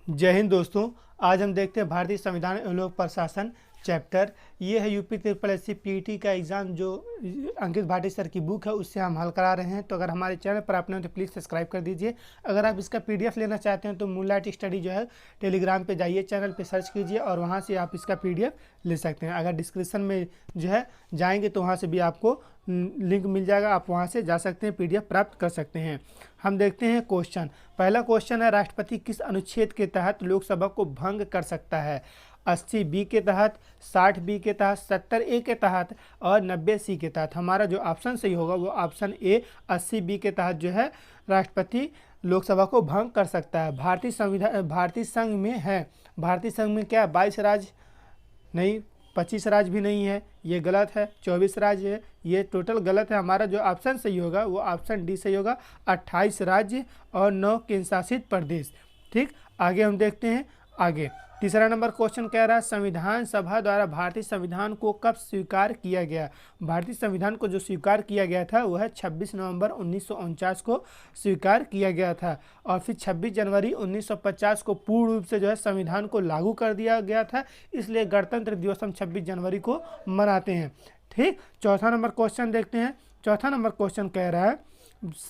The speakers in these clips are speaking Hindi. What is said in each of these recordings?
जय हिंद दोस्तों। आज हम देखते हैं भारतीय संविधान एवं लोक प्रशासन चैप्टर। ये है UP triple S C PT का एग्ज़ाम जो अंकित भाटी सर की बुक है उससे हम हल करा रहे हैं। तो अगर हमारे चैनल पर आपने तो प्लीज़ सब्सक्राइब कर दीजिए। अगर आप इसका पीडीएफ लेना चाहते हैं तो मूनलाइट स्टडी जो है टेलीग्राम पे जाइए, चैनल पे सर्च कीजिए और वहाँ से आप इसका पीडीएफ ले सकते हैं। अगर डिस्क्रिप्शन में जो है जाएंगे तो वहाँ से भी आपको लिंक मिल जाएगा, आप वहाँ से जा सकते हैं, पीडीएफ प्राप्त कर सकते हैं। हम देखते हैं क्वेश्चन। पहला क्वेश्चन है, राष्ट्रपति किस अनुच्छेद के तहत लोकसभा को भंग कर सकता है? 80 बी के तहत, 60 बी के तहत, 70 ए के तहत और 90 सी के तहत। हमारा जो ऑप्शन सही होगा वो ऑप्शन ए 80 बी के तहत जो है राष्ट्रपति लोकसभा को भंग कर सकता है। भारतीय संघ में है, भारतीय संघ में क्या 22 राज्य नहीं, 25 राज्य भी नहीं है, ये गलत है। 24 राज्य है, ये टोटल गलत है। हमारा जो ऑप्शन सही होगा वो ऑप्शन डी सही होगा, 28 राज्य और 9 केंद्र शासित प्रदेश। ठीक, आगे हम देखते हैं। आगे तीसरा नंबर क्वेश्चन कह रहा है, संविधान सभा द्वारा भारतीय संविधान को कब स्वीकार किया गया? भारतीय संविधान को जो स्वीकार किया गया था वह 26 नवंबर 1949 को स्वीकार किया गया था और फिर 26 जनवरी 1950 को पूर्ण रूप से जो है संविधान को लागू कर दिया गया था। इसलिए गणतंत्र दिवस हम 26 जनवरी को मनाते हैं। ठीक, चौथा नंबर क्वेश्चन देखते हैं। चौथा नंबर क्वेश्चन कह रहा है,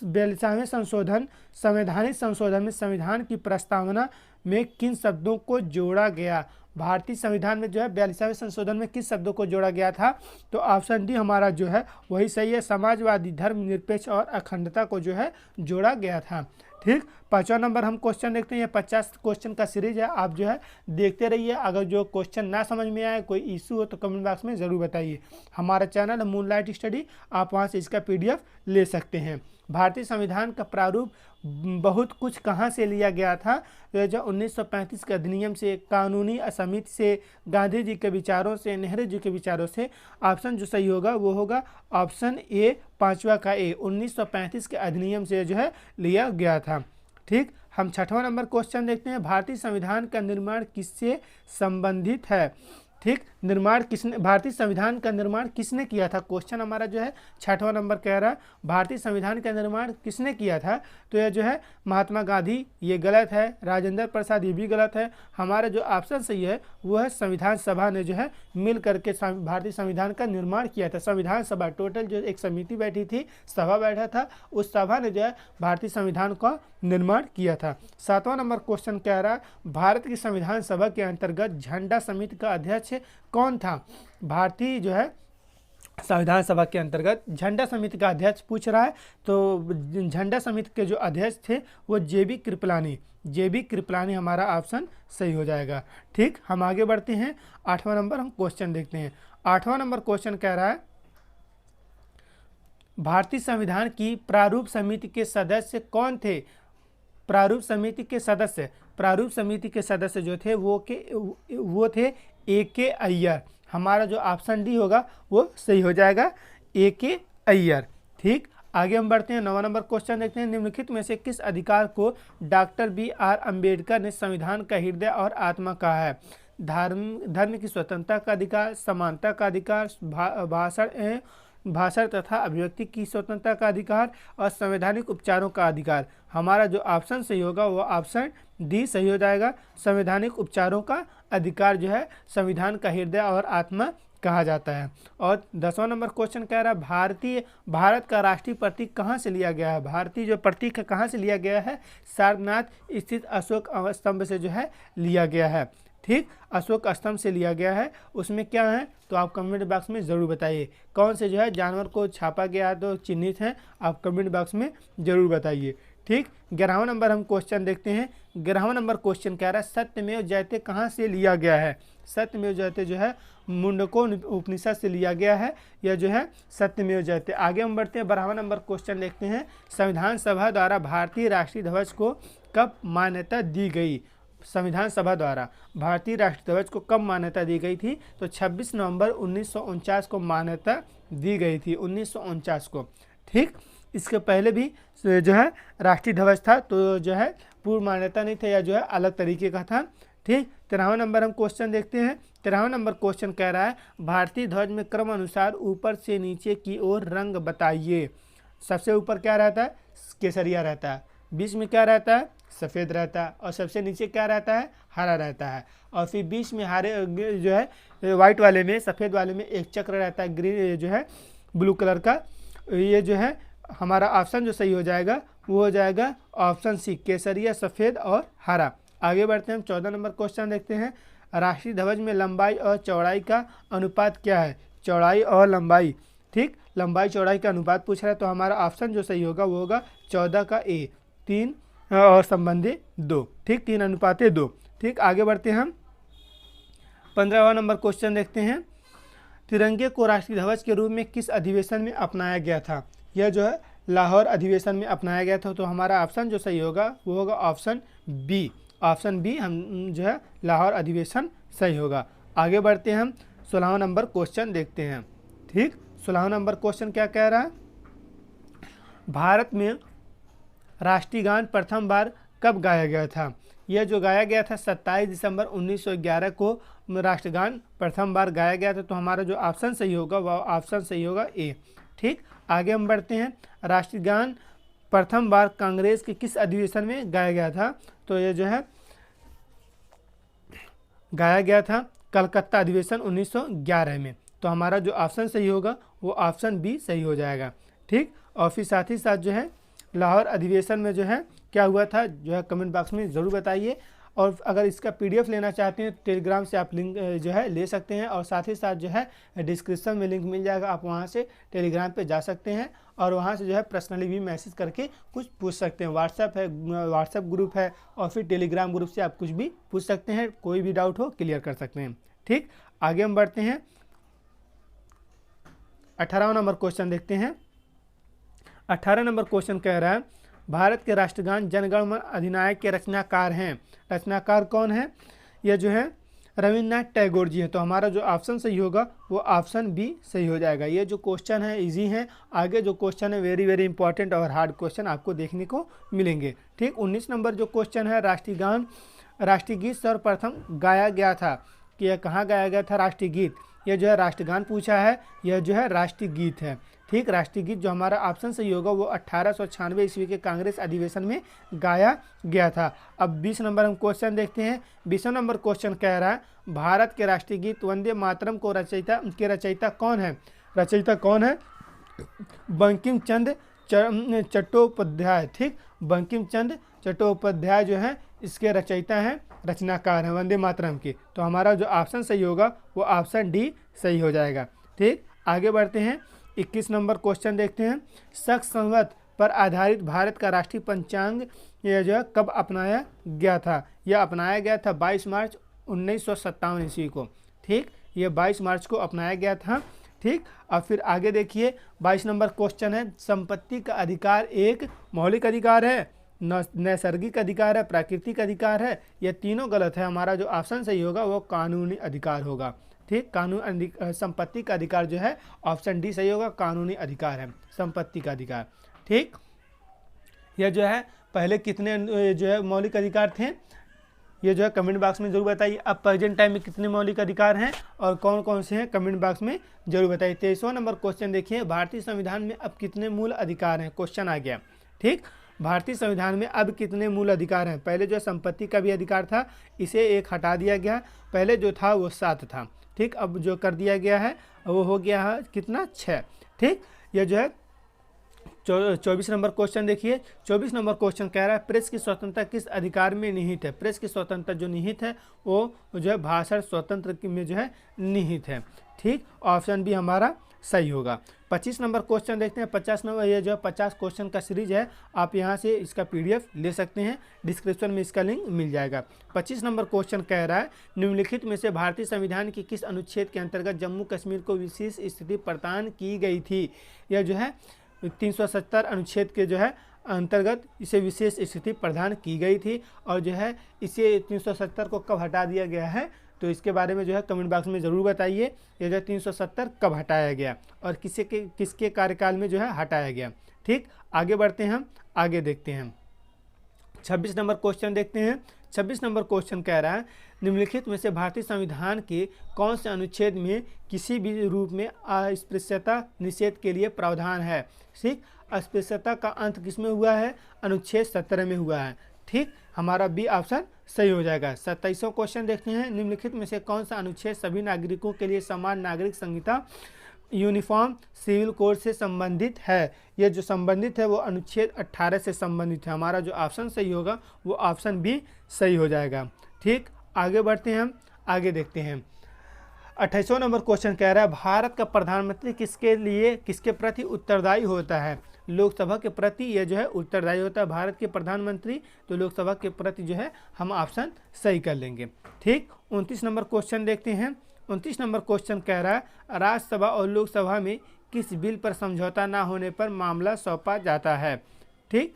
42वें संशोधन संवैधानिक संशोधन में संविधान की प्रस्तावना में किन शब्दों को जोड़ा गया? भारतीय संविधान में जो है 42वें संशोधन में किस शब्दों को जोड़ा गया था? तो ऑप्शन डी हमारा जो है वही सही है, समाजवादी, धर्मनिरपेक्ष और अखंडता को जो है जोड़ा गया था। ठीक, पांचवा नंबर हम क्वेश्चन देखते हैं। ये 50 क्वेश्चन का सीरीज है, आप जो है देखते रहिए। अगर जो क्वेश्चन ना समझ में आए, कोई इशू हो तो कमेंट बॉक्स में ज़रूर बताइए। हमारा चैनल है मूनलाइट स्टडी, आप वहाँ से इसका पीडीएफ ले सकते हैं। भारतीय संविधान का प्रारूप बहुत कुछ कहाँ से लिया गया था? तो जो 1935 के अधिनियम से, कानूनी समिति से, गांधी जी के विचारों से, नेहरू जी के विचारों से। ऑप्शन जो सही होगा वो होगा ऑप्शन ए, पांचवा का ए, 1935 के अधिनियम से जो है लिया गया था। ठीक, हम छठवां नंबर क्वेश्चन देखते हैं। भारतीय संविधान का निर्माण किससे संबंधित है? ठीक, निर्माण किसने, भारतीय संविधान का निर्माण किसने किया था? क्वेश्चन हमारा जो है छठवां नंबर कह रहा है भारतीय संविधान का निर्माण किसने किया था? तो यह जो है महात्मा गांधी, ये गलत है। राजेंद्र प्रसाद, ये भी गलत है। हमारा जो ऑप्शन सही है वो है संविधान सभा ने जो है मिल करके भारतीय संविधान का निर्माण किया था। संविधान सभा, टोटल जो एक समिति बैठी थी, सभा बैठा था, उस सभा ने जो है भारतीय संविधान का निर्माण किया था। सातवां नंबर क्वेश्चन कह रहा है, भारत की संविधान सभा के अंतर्गत झंडा समिति का अध्यक्ष कौन था? भारतीय जो है संविधान सभा के अंतर्गत झंडा समिति का अध्यक्ष पूछ रहा है। तो झंडा समिति के जो अध्यक्ष थे वो जेबी कृपलानी हमारा ऑप्शन सही हो जाएगा। ठीक, हम आगे बढ़ते हैं। आठवां नंबर हम क्वेश्चन देखते हैं। आठवां नंबर क्वेश्चन कह रहा है, भारतीय संविधान की प्रारूप समिति के सदस्य कौन थे? प्रारूप समिति के सदस्य जो थे वो थे ए.के. अय्यर। हमारा जो ऑप्शन डी होगा वो सही हो जाएगा, ए.के. अय्यर। ठीक, आगे हम बढ़ते हैं। 9वां नंबर क्वेश्चन देखते हैं। निम्नलिखित में से किस अधिकार को डॉक्टर बी.आर. अम्बेडकर ने संविधान का हृदय और आत्मा कहा है? धर्म की स्वतंत्रता का अधिकार, समानता का अधिकार, भाषण तथा अभिव्यक्ति की स्वतंत्रता का अधिकार और संवैधानिक उपचारों का अधिकार। हमारा जो ऑप्शन सही होगा वो ऑप्शन डी सही हो जाएगा, संवैधानिक उपचारों का अधिकार जो है संविधान का हृदय और आत्मा कहा जाता है। और 10वां नंबर क्वेश्चन कह रहा है, भारत का राष्ट्रीय प्रतीक कहाँ से लिया गया है? भारतीय जो प्रतीक है कहाँ से लिया गया है? सारनाथ स्थित अशोक स्तंभ से जो है लिया गया है। ठीक, अशोक स्तंभ से लिया गया है। उसमें क्या है तो आप कमेंट बॉक्स में ज़रूर बताइए। कौन से जो है जानवर को छापा गया तो चिन्हित हैं, आप कमेंट बॉक्स में ज़रूर बताइए। ठीक, 11वां नंबर हम क्वेश्चन देखते हैं। 11वां नंबर क्वेश्चन कह रहा है, सत्यमेव जयते कहाँ से लिया गया है? सत्यमेव जयते जो है मुंडको उपनिषद से लिया गया है, यह जो है सत्यमेव जयते। आगे हम बढ़ते हैं। 12वां नंबर क्वेश्चन देखते हैं। संविधान सभा द्वारा भारतीय राष्ट्रीय ध्वज को कब मान्यता दी गई? संविधान सभा द्वारा भारतीय राष्ट्रीय ध्वज को कब मान्यता दी गई थी? तो 26 नवंबर 1949 को मान्यता दी गई थी, 1949 को। ठीक, इसके पहले भी जो है राष्ट्रीय ध्वज था, तो जो है पूर्व मान्यता नहीं था, या जो है अलग तरीके का था। ठीक, 13वां नंबर हम क्वेश्चन देखते हैं। 13वां नंबर क्वेश्चन कह रहा है, भारतीय ध्वज में क्रम अनुसार ऊपर से नीचे की ओर रंग बताइए। सबसे ऊपर क्या रहता है? केसरिया रहता है। बीच में क्या रहता है, सफ़ेद रहता है, और सबसे नीचे क्या रहता है, हरा रहता है। और फिर बीच में हरे जो है वाइट वाले में, सफ़ेद वाले में एक चक्र रहता है ग्रीन जो है ब्लू कलर का। ये जो है हमारा ऑप्शन जो सही हो जाएगा वो हो जाएगा ऑप्शन सी, केसरिया, सफ़ेद और हरा। आगे बढ़ते हैं हम 14 नंबर क्वेश्चन देखते हैं। राष्ट्रीय ध्वज में लंबाई और चौड़ाई का अनुपात क्या है? चौड़ाई और लंबाई, ठीक, लंबाई चौड़ाई का अनुपात पूछ रहा है, तो हमारा ऑप्शन जो सही होगा वो होगा 14 का ए, 3 और संबंधी 2, ठीक, 3:2, ठीक। आगे बढ़ते हैं हम 15वां नंबर क्वेश्चन देखते हैं। तिरंगे को राष्ट्रीय ध्वज के रूप में किस अधिवेशन में अपनाया गया था? यह जो है लाहौर अधिवेशन में अपनाया गया था, तो हमारा ऑप्शन जो सही होगा वो होगा ऑप्शन बी। ऑप्शन बी हम जो है लाहौर अधिवेशन सही होगा। आगे बढ़ते हैं हम 16वां नंबर क्वेश्चन देखते हैं, ठीक। 16वां नंबर क्वेश्चन क्या कह रहा है? भारत में राष्ट्रीय गान प्रथम बार कब गाया गया था? यह जो गाया गया था 27 दिसंबर 1911 को राष्ट्रगान प्रथम बार गाया गया था, तो हमारा जो ऑप्शन सही होगा वह ऑप्शन सही होगा ए, ठीक। आगे हम बढ़ते हैं। राष्ट्रीय गान प्रथम बार कांग्रेस के किस अधिवेशन में गाया गया था? तो यह जो है गाया गया था कलकत्ता अधिवेशन 1911 में, तो हमारा जो ऑप्शन सही होगा वो ऑप्शन बी सही हो जाएगा, ठीक। और फिर साथ ही साथ जो है लाहौर अधिवेशन में जो है क्या हुआ था जो है कमेंट बॉक्स में ज़रूर बताइए। और अगर इसका पीडीएफ लेना चाहते हैं टेलीग्राम से आप लिंक जो है ले सकते हैं, और साथ ही साथ जो है डिस्क्रिप्शन में लिंक मिल जाएगा, आप वहां से टेलीग्राम पे जा सकते हैं और वहां से जो है पर्सनली भी मैसेज करके कुछ पूछ सकते हैं। व्हाट्सएप है, व्हाट्सएप ग्रुप है, और फिर टेलीग्राम ग्रुप से आप कुछ भी पूछ सकते हैं, कोई भी डाउट हो क्लियर कर सकते हैं, ठीक। आगे हम बढ़ते हैं 18वां नंबर क्वेश्चन देखते हैं। 18 नंबर क्वेश्चन कह रहा है भारत के राष्ट्रगान जनगण मन अधिनायक के रचनाकार हैं। रचनाकार कौन है? यह जो है रविन्द्रनाथ टैगोर जी है, तो हमारा जो ऑप्शन सही होगा वो ऑप्शन बी सही हो जाएगा। ये जो क्वेश्चन है इजी है, आगे जो क्वेश्चन है वेरी वेरी इंपॉर्टेंट और हार्ड क्वेश्चन आपको देखने को मिलेंगे, ठीक। 19 नंबर जो क्वेश्चन है राष्ट्रीय गीत सर्वप्रथम गाया गया था, कि यह कहाँ गाया गया था राष्ट्रीय गीत? यह जो है राष्ट्रगान पूछा है, यह जो है राष्ट्रीय गीत है, ठीक। राष्ट्रीय गीत जो हमारा ऑप्शन सही होगा वो 1896 ईस्वी के कांग्रेस अधिवेशन में गाया गया था। अब 20 नंबर हम क्वेश्चन देखते हैं। 20वां नंबर क्वेश्चन कह रहा है भारत के राष्ट्रीय गीत वंदे मातरम को रचयिता कौन है? रचयिता कौन है? बंकिम चंद्र चट्टोपाध्याय, ठीक। बंकिम चंद्र चट्टोपाध्याय जो है इसके रचयिता हैं, रचनाकार हैं वंदे मातरम के, तो हमारा जो ऑप्शन सही होगा वो ऑप्शन डी सही हो जाएगा, ठीक। आगे बढ़ते हैं 21 नंबर क्वेश्चन देखते हैं। शक संवत पर आधारित भारत का राष्ट्रीय पंचांग यह जो है कब अपनाया गया था? यह अपनाया गया था 22 मार्च 1957 ईस्वी को, ठीक। यह 22 मार्च को अपनाया गया था, ठीक। और फिर आगे देखिए 22 नंबर क्वेश्चन है संपत्ति का अधिकार एक मौलिक अधिकार है, नैसर्गिक अधिकार है, प्राकृतिक अधिकार है, यह तीनों गलत है। हमारा जो ऑप्शन सही होगा वो कानूनी अधिकार होगा, ठीक। संपत्ति का अधिकार जो है ऑप्शन डी सही होगा, कानूनी अधिकार है संपत्ति का अधिकार, ठीक। यह जो है पहले कितने जो है मौलिक अधिकार थे ये जो है कमेंट बॉक्स में जरूर बताइए। अब प्रेजेंट टाइम में कितने मौलिक अधिकार हैं और कौन कौन से हैं कमेंट बॉक्स में जरूर बताइए। 23वां नंबर क्वेश्चन देखिए भारतीय संविधान में अब कितने मूल अधिकार हैं? क्वेश्चन आ गया, ठीक। भारतीय संविधान में अब कितने मूल अधिकार हैं? पहले जो संपत्ति का भी अधिकार था इसे एक हटा दिया गया, पहले जो था वो 7 था, ठीक। अब जो कर दिया गया है वो हो गया है कितना 6, ठीक। यह जो है 24 नंबर क्वेश्चन देखिए। 24 नंबर क्वेश्चन कह रहा है प्रेस की स्वतंत्रता किस अधिकार में निहित है? प्रेस की स्वतंत्रता जो निहित है वो जो है भाषण स्वतंत्र में जो है निहित है, ठीक। ऑप्शन भी हमारा सही होगा। 25 नंबर क्वेश्चन देखते हैं। 50 नंबर ये जो 50 क्वेश्चन का सीरीज है, आप यहाँ से इसका पीडीएफ ले सकते हैं, डिस्क्रिप्शन में इसका लिंक मिल जाएगा। 25 नंबर क्वेश्चन कह रहा है निम्नलिखित में से भारतीय संविधान के किस अनुच्छेद के अंतर्गत जम्मू कश्मीर को विशेष स्थिति प्रदान की गई थी? यह जो है 370 अनुच्छेद के जो है अंतर्गत इसे विशेष स्थिति प्रदान की गई थी, और जो है इसे 370 को कब हटा दिया गया है तो इसके बारे में जो है कमेंट बॉक्स में ज़रूर बताइए। ये जो 370 कब हटाया गया और किसके कार्यकाल में जो है हटाया गया, ठीक। आगे बढ़ते हैं हम, आगे देखते हैं 26 नंबर क्वेश्चन देखते हैं। 26 नंबर क्वेश्चन कह रहा है निम्नलिखित में से भारतीय संविधान के कौन से अनुच्छेद में किसी भी रूप में अस्पृश्यता निषेध के लिए प्रावधान है? ठीक, अस्पृश्यता का अंत किसमें हुआ है? अनुच्छेद 17 में हुआ है। ठीक, हमारा बी ऑप्शन सही हो जाएगा। 27वां क्वेश्चन देखते हैं, निम्नलिखित में से कौन सा अनुच्छेद सभी नागरिकों के लिए समान नागरिक संहिता यूनिफॉर्म सिविल कोड से संबंधित है? ये जो संबंधित है वो अनुच्छेद 18 से संबंधित है। हमारा जो ऑप्शन सही होगा वो ऑप्शन बी सही हो जाएगा। ठीक, आगे बढ़ते हैं, हम आगे देखते हैं। 28वां नंबर क्वेश्चन कह रहा है, भारत का प्रधानमंत्री किसके प्रति उत्तरदायी होता है? लोकसभा के प्रति ये जो है उत्तरदायी होता है भारत के प्रधानमंत्री, तो लोकसभा के प्रति जो है हम ऑप्शन सही कर लेंगे। ठीक, 29 नंबर क्वेश्चन देखते हैं। 29 नंबर क्वेश्चन कह रहा है, राज्यसभा और लोकसभा में किस बिल पर समझौता ना होने पर मामला सौंपा जाता है? ठीक,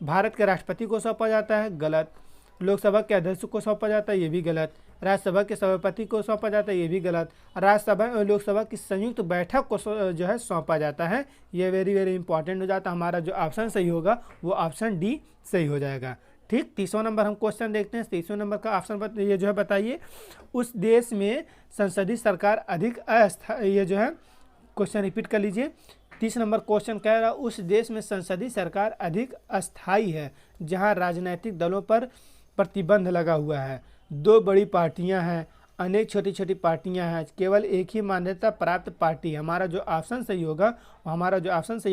भारत के राष्ट्रपति को सौंपा जाता है, गलत। लोकसभा के अध्यक्ष को सौंपा जाता है, ये भी गलत। राज्यसभा के सभापति को सौंपा जाता है, ये भी गलत। राज्यसभा और लोकसभा की संयुक्त बैठक को जो है सौंपा जाता है, ये वेरी वेरी इंपॉर्टेंट हो जाता है। हमारा जो ऑप्शन सही होगा वो ऑप्शन डी सही हो जाएगा। ठीक, 30वां नंबर हम क्वेश्चन देखते हैं। 30वें नंबर का ऑप्शन ये जो है बताइए, उस देश में संसदीय सरकार अधिक अस्थायी, ये जो है क्वेश्चन रिपीट कर लीजिए। 30 नंबर क्वेश्चन कह रहा है, उस देश में संसदीय सरकार अधिक अस्थायी है जहां राजनीतिक दलों पर प्रतिबंध लगा हुआ है, 2 बड़ी पार्टियां हैं, अनेक छोटी छोटी पार्टियां हैं, केवल एक ही मान्यता प्राप्त पार्टी। हमारा जो ऑप्शन सही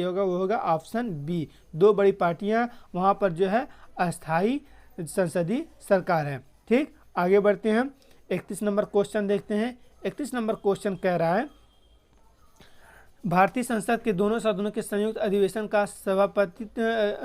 होगा वो होगा ऑप्शन बी, 2 बड़ी पार्टियां, वहां पर जो है अस्थायी संसदीय सरकार है। ठीक, आगे बढ़ते हैं, 31 नंबर क्वेश्चन देखते हैं। 31 नंबर क्वेश्चन कह रहा है, भारतीय संसद के दोनों सदनों के संयुक्त अधिवेशन का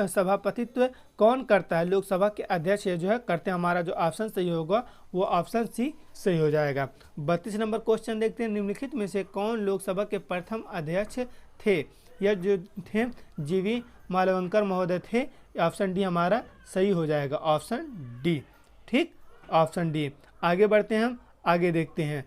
सभापतित्व कौन करता है? लोकसभा के अध्यक्ष ये जो है करते हैं। हमारा जो ऑप्शन सही होगा वो ऑप्शन सी सही हो जाएगा। 32 नंबर क्वेश्चन देखते हैं, निम्नलिखित में से कौन लोकसभा के प्रथम अध्यक्ष थे? यह जो थे जीवी मालवंकर महोदय थे। ऑप्शन डी हमारा सही हो जाएगा, ऑप्शन डी। ठीक, ऑप्शन डी। आगे बढ़ते हैं, हम आगे देखते हैं।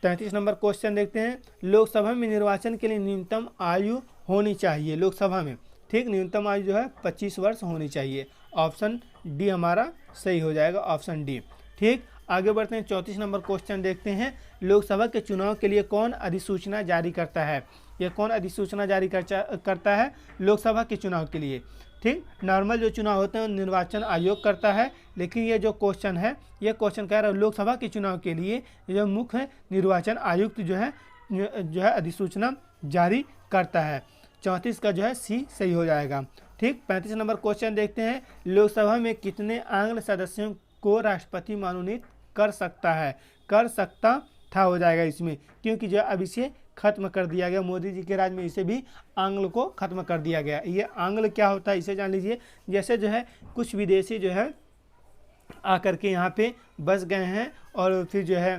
33 नंबर क्वेश्चन देखते हैं, लोकसभा में निर्वाचन के लिए न्यूनतम आयु होनी चाहिए लोकसभा में। ठीक, न्यूनतम आयु जो है 25 वर्ष होनी चाहिए। ऑप्शन डी हमारा सही हो जाएगा, ऑप्शन डी। ठीक, आगे बढ़ते हैं। 34 नंबर क्वेश्चन देखते हैं, लोकसभा के चुनाव के लिए कौन अधिसूचना जारी करता है? यह कौन अधिसूचना जारी करता है लोकसभा के चुनाव के लिए? ठीक, नॉर्मल जो चुनाव होते हैं निर्वाचन आयोग करता है, लेकिन ये जो क्वेश्चन है ये क्वेश्चन कह रहा है लोकसभा के चुनाव के लिए जो मुख्य निर्वाचन आयुक्त जो है अधिसूचना जारी करता है। 34 का जो है सी सही हो जाएगा। ठीक, 35 नंबर क्वेश्चन देखते हैं, लोकसभा में कितने आंग्ल सदस्यों को राष्ट्रपति मनोनीत कर सकता है? कर सकता था हो जाएगा इसमें, क्योंकि जो अब इसे खत्म कर दिया गया, मोदी जी के राज में इसे भी आंग्ल को खत्म कर दिया गया। ये आंग्ल क्या होता है इसे जान लीजिए। जैसे जो है कुछ विदेशी जो है आकर के यहाँ पे बस गए हैं और फिर जो है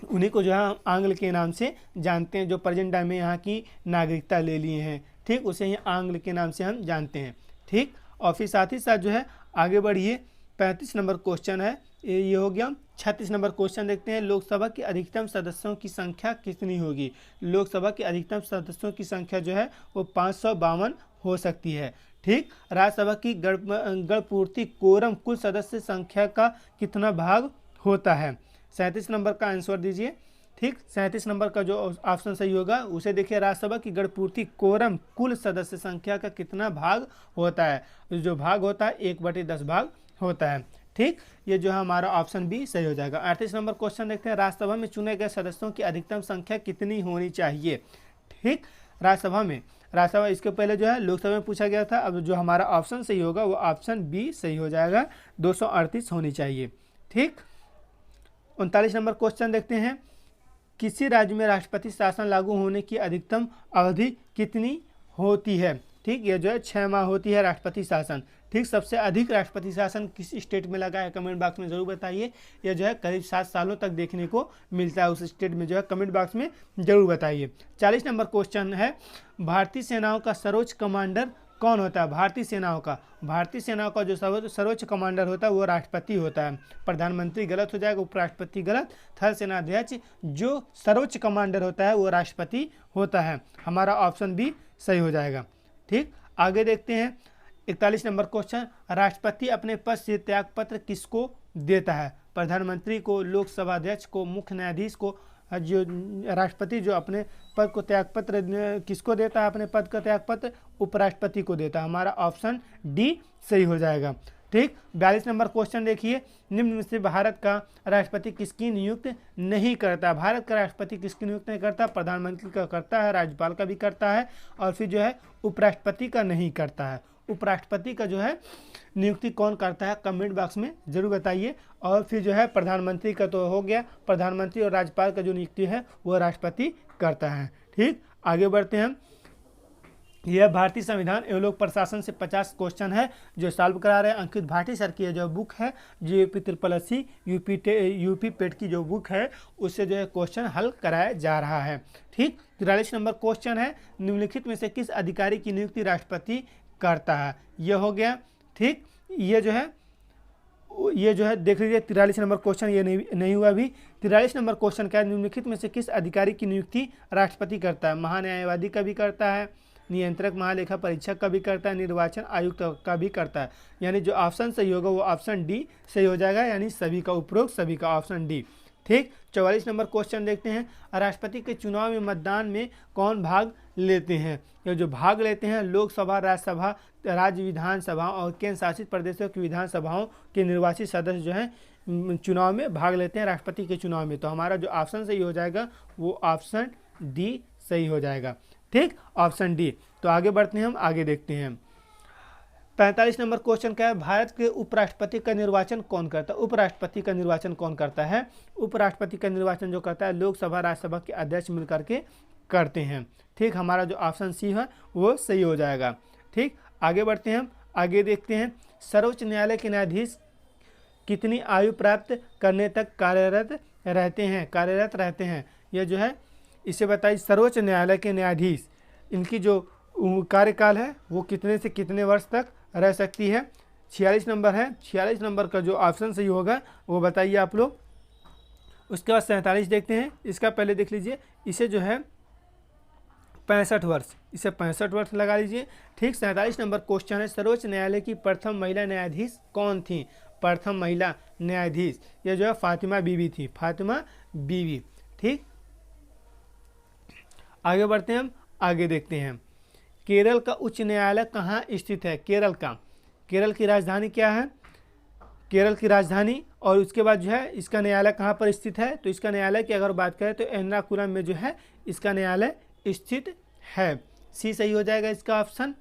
उन्हीं को जो है आंग्ल के नाम से जानते हैं, जो प्रेजेंट टाइम में यहाँ की नागरिकता ले लिए हैं। ठीक, उसे ही आंग्ल के नाम से हम जानते हैं। ठीक, और फिर साथ ही साथ जो है आगे बढ़िए, 35 नंबर क्वेश्चन है ये हो गया। 36 नंबर क्वेश्चन देखते हैं, लोकसभा की अधिकतम सदस्यों की संख्या कितनी होगी? लोकसभा की अधिकतम सदस्यों की संख्या जो है वो 552 हो सकती है। ठीक, राज्यसभा की गणपूर्ति कोरम कुल सदस्य संख्या का कितना भाग होता है? 37 नंबर का आंसर दीजिए। ठीक, 37 नंबर का जो ऑप्शन सही होगा उसे देखिए, राज्यसभा की गणपूर्ति कोरम कुल सदस्य संख्या का कितना भाग होता है? जो भाग होता है 1/10 भाग होता है। ठीक, ये जो है हमारा ऑप्शन बी सही हो जाएगा। 38 नंबर क्वेश्चन देखते हैं, राज्यसभा में चुने गए सदस्यों की अधिकतम संख्या कितनी होनी चाहिए? ठीक, राज्यसभा इसके पहले जो है लोकसभा में पूछा गया था, अब जो हमारा ऑप्शन सही होगा वो ऑप्शन बी सही हो जाएगा, 238 होनी चाहिए। ठीक, 39 नंबर क्वेश्चन देखते हैं, किसी राज्य में राष्ट्रपति शासन लागू होने की अधिकतम अवधि कितनी होती है? ठीक, ये जो है 6 माह होती है राष्ट्रपति शासन। ठीक, सबसे अधिक राष्ट्रपति शासन किस स्टेट में लगा है कमेंट बॉक्स में ज़रूर बताइए। यह जो है करीब 7 सालों तक देखने को मिलता है, उस स्टेट में जो है कमेंट बॉक्स में ज़रूर बताइए। 40 नंबर क्वेश्चन है, भारतीय सेनाओं का सर्वोच्च कमांडर कौन होता है? भारतीय सेनाओं का जो सर्वोच्च कमांडर होता है वो राष्ट्रपति होता है। प्रधानमंत्री गलत हो जाएगा, उपराष्ट्रपति गलत। थल सेनाध्यक्ष जो सर्वोच्च कमांडर होता है वो राष्ट्रपति होता है। हमारा ऑप्शन बी सही हो जाएगा। ठीक, आगे देखते हैं 41 नंबर क्वेश्चन, राष्ट्रपति अपने पद से त्यागपत्र किसको देता है? प्रधानमंत्री को, लोकसभा अध्यक्ष को, मुख्य न्यायाधीश को, जो राष्ट्रपति जो अपने पद को त्यागपत्र किसको देता है, अपने पद का त्यागपत्र उपराष्ट्रपति को देता है। हमारा ऑप्शन डी सही हो जाएगा। ठीक, 42 नंबर क्वेश्चन देखिए, निम्न में से भारत का राष्ट्रपति किसकी नियुक्त नहीं करता। भारत का राष्ट्रपति किसकी नियुक्त नहीं करता, प्रधानमंत्री का करता है, राज्यपाल का भी करता है, और फिर जो है उपराष्ट्रपति का नहीं करता है। उपराष्ट्रपति का जो है नियुक्ति कौन करता है, कमेंट बॉक्स में जरूर बताइए। और फिर जो है प्रधानमंत्री का तो हो गया, प्रधानमंत्री और राज्यपाल का जो नियुक्ति है वो राष्ट्रपति करता है। ठीक, आगे बढ़ते हैं। यह भारतीय संविधान एवं लोक प्रशासन से 50 क्वेश्चन है जो सॉल्व करा रहे हैं अंकित भाटी सर की जो बुक है, जो UP 888 पेट की जो बुक है उससे जो है क्वेश्चन हल कराया जा रहा है। ठीक, 43 नंबर क्वेश्चन है, निम्नलिखित में से किस अधिकारी की नियुक्ति राष्ट्रपति करता है। यह हो गया। ठीक, ये जो है देख लीजिए 43 नंबर क्वेश्चन ये नहीं हुआ अभी। 43 नंबर क्वेश्चन क्या है, निम्नलिखित में से किस अधिकारी की नियुक्ति राष्ट्रपति करता है। महान्यायवादी का भी करता है, नियंत्रक महालेखा परीक्षक का भी करता है, निर्वाचन आयुक्त का भी करता है। यानी जो ऑप्शन सही होगा वो ऑप्शन डी सही हो जाएगा, यानी सभी का उपरोक्त सभी का ऑप्शन डी। ठीक, 44 नंबर क्वेश्चन देखते हैं, राष्ट्रपति के चुनाव में मतदान में कौन भाग लेते हैं। ये जो भाग लेते हैं लोकसभा, राज्यसभा, राज्य विधानसभा और केंद्र शासित प्रदेशों की विधानसभाओं के निर्वाचित सदस्य जो हैं चुनाव में भाग लेते हैं राष्ट्रपति के चुनाव में। तो हमारा जो ऑप्शन सही हो जाएगा वो ऑप्शन डी सही हो जाएगा। ठीक, ऑप्शन डी। तो आगे बढ़ते हैं, हम आगे देखते हैं। 45 नंबर क्वेश्चन क्या है, भारत के उपराष्ट्रपति का निर्वाचन कौन करता है। उपराष्ट्रपति का निर्वाचन कौन करता है। उपराष्ट्रपति का निर्वाचन जो करता है लोकसभा राज्यसभा के अध्यक्ष मिलकर के करते हैं। ठीक, हमारा जो ऑप्शन सी है वो सही हो जाएगा। ठीक, आगे बढ़ते हैं, हम आगे देखते हैं। सर्वोच्च न्यायालय के न्यायाधीश कितनी आयु प्राप्त करने तक कार्यरत रहते हैं। यह जो है इसे बताइए, सर्वोच्च न्यायालय के न्यायाधीश इनकी जो कार्यकाल है वो कितने से कितने वर्ष तक रह सकती है। 46 नंबर है, 46 नंबर का जो ऑप्शन सही होगा वो बताइए आप लोग। उसके बाद 47 देखते हैं, इसका पहले देख लीजिए, इसे जो है 65 वर्ष, इसे 65 वर्ष लगा लीजिए। ठीक, 47 नंबर क्वेश्चन है, सर्वोच्च न्यायालय की प्रथम महिला न्यायाधीश कौन थी। प्रथम महिला न्यायाधीश ये जो है फातिमा बीवी थी, फातिमा बीवी। ठीक, आगे बढ़ते हैं, हम आगे देखते हैं। केरल का उच्च न्यायालय कहाँ स्थित है। केरल की राजधानी क्या है, केरल की राजधानी, और उसके बाद जो है इसका न्यायालय कहाँ पर स्थित है। तो इसका न्यायालय की अगर बात करें तो एर्नाकुलम में जो है इसका न्यायालय स्थित है। सी सही हो जाएगा इसका ऑप्शन।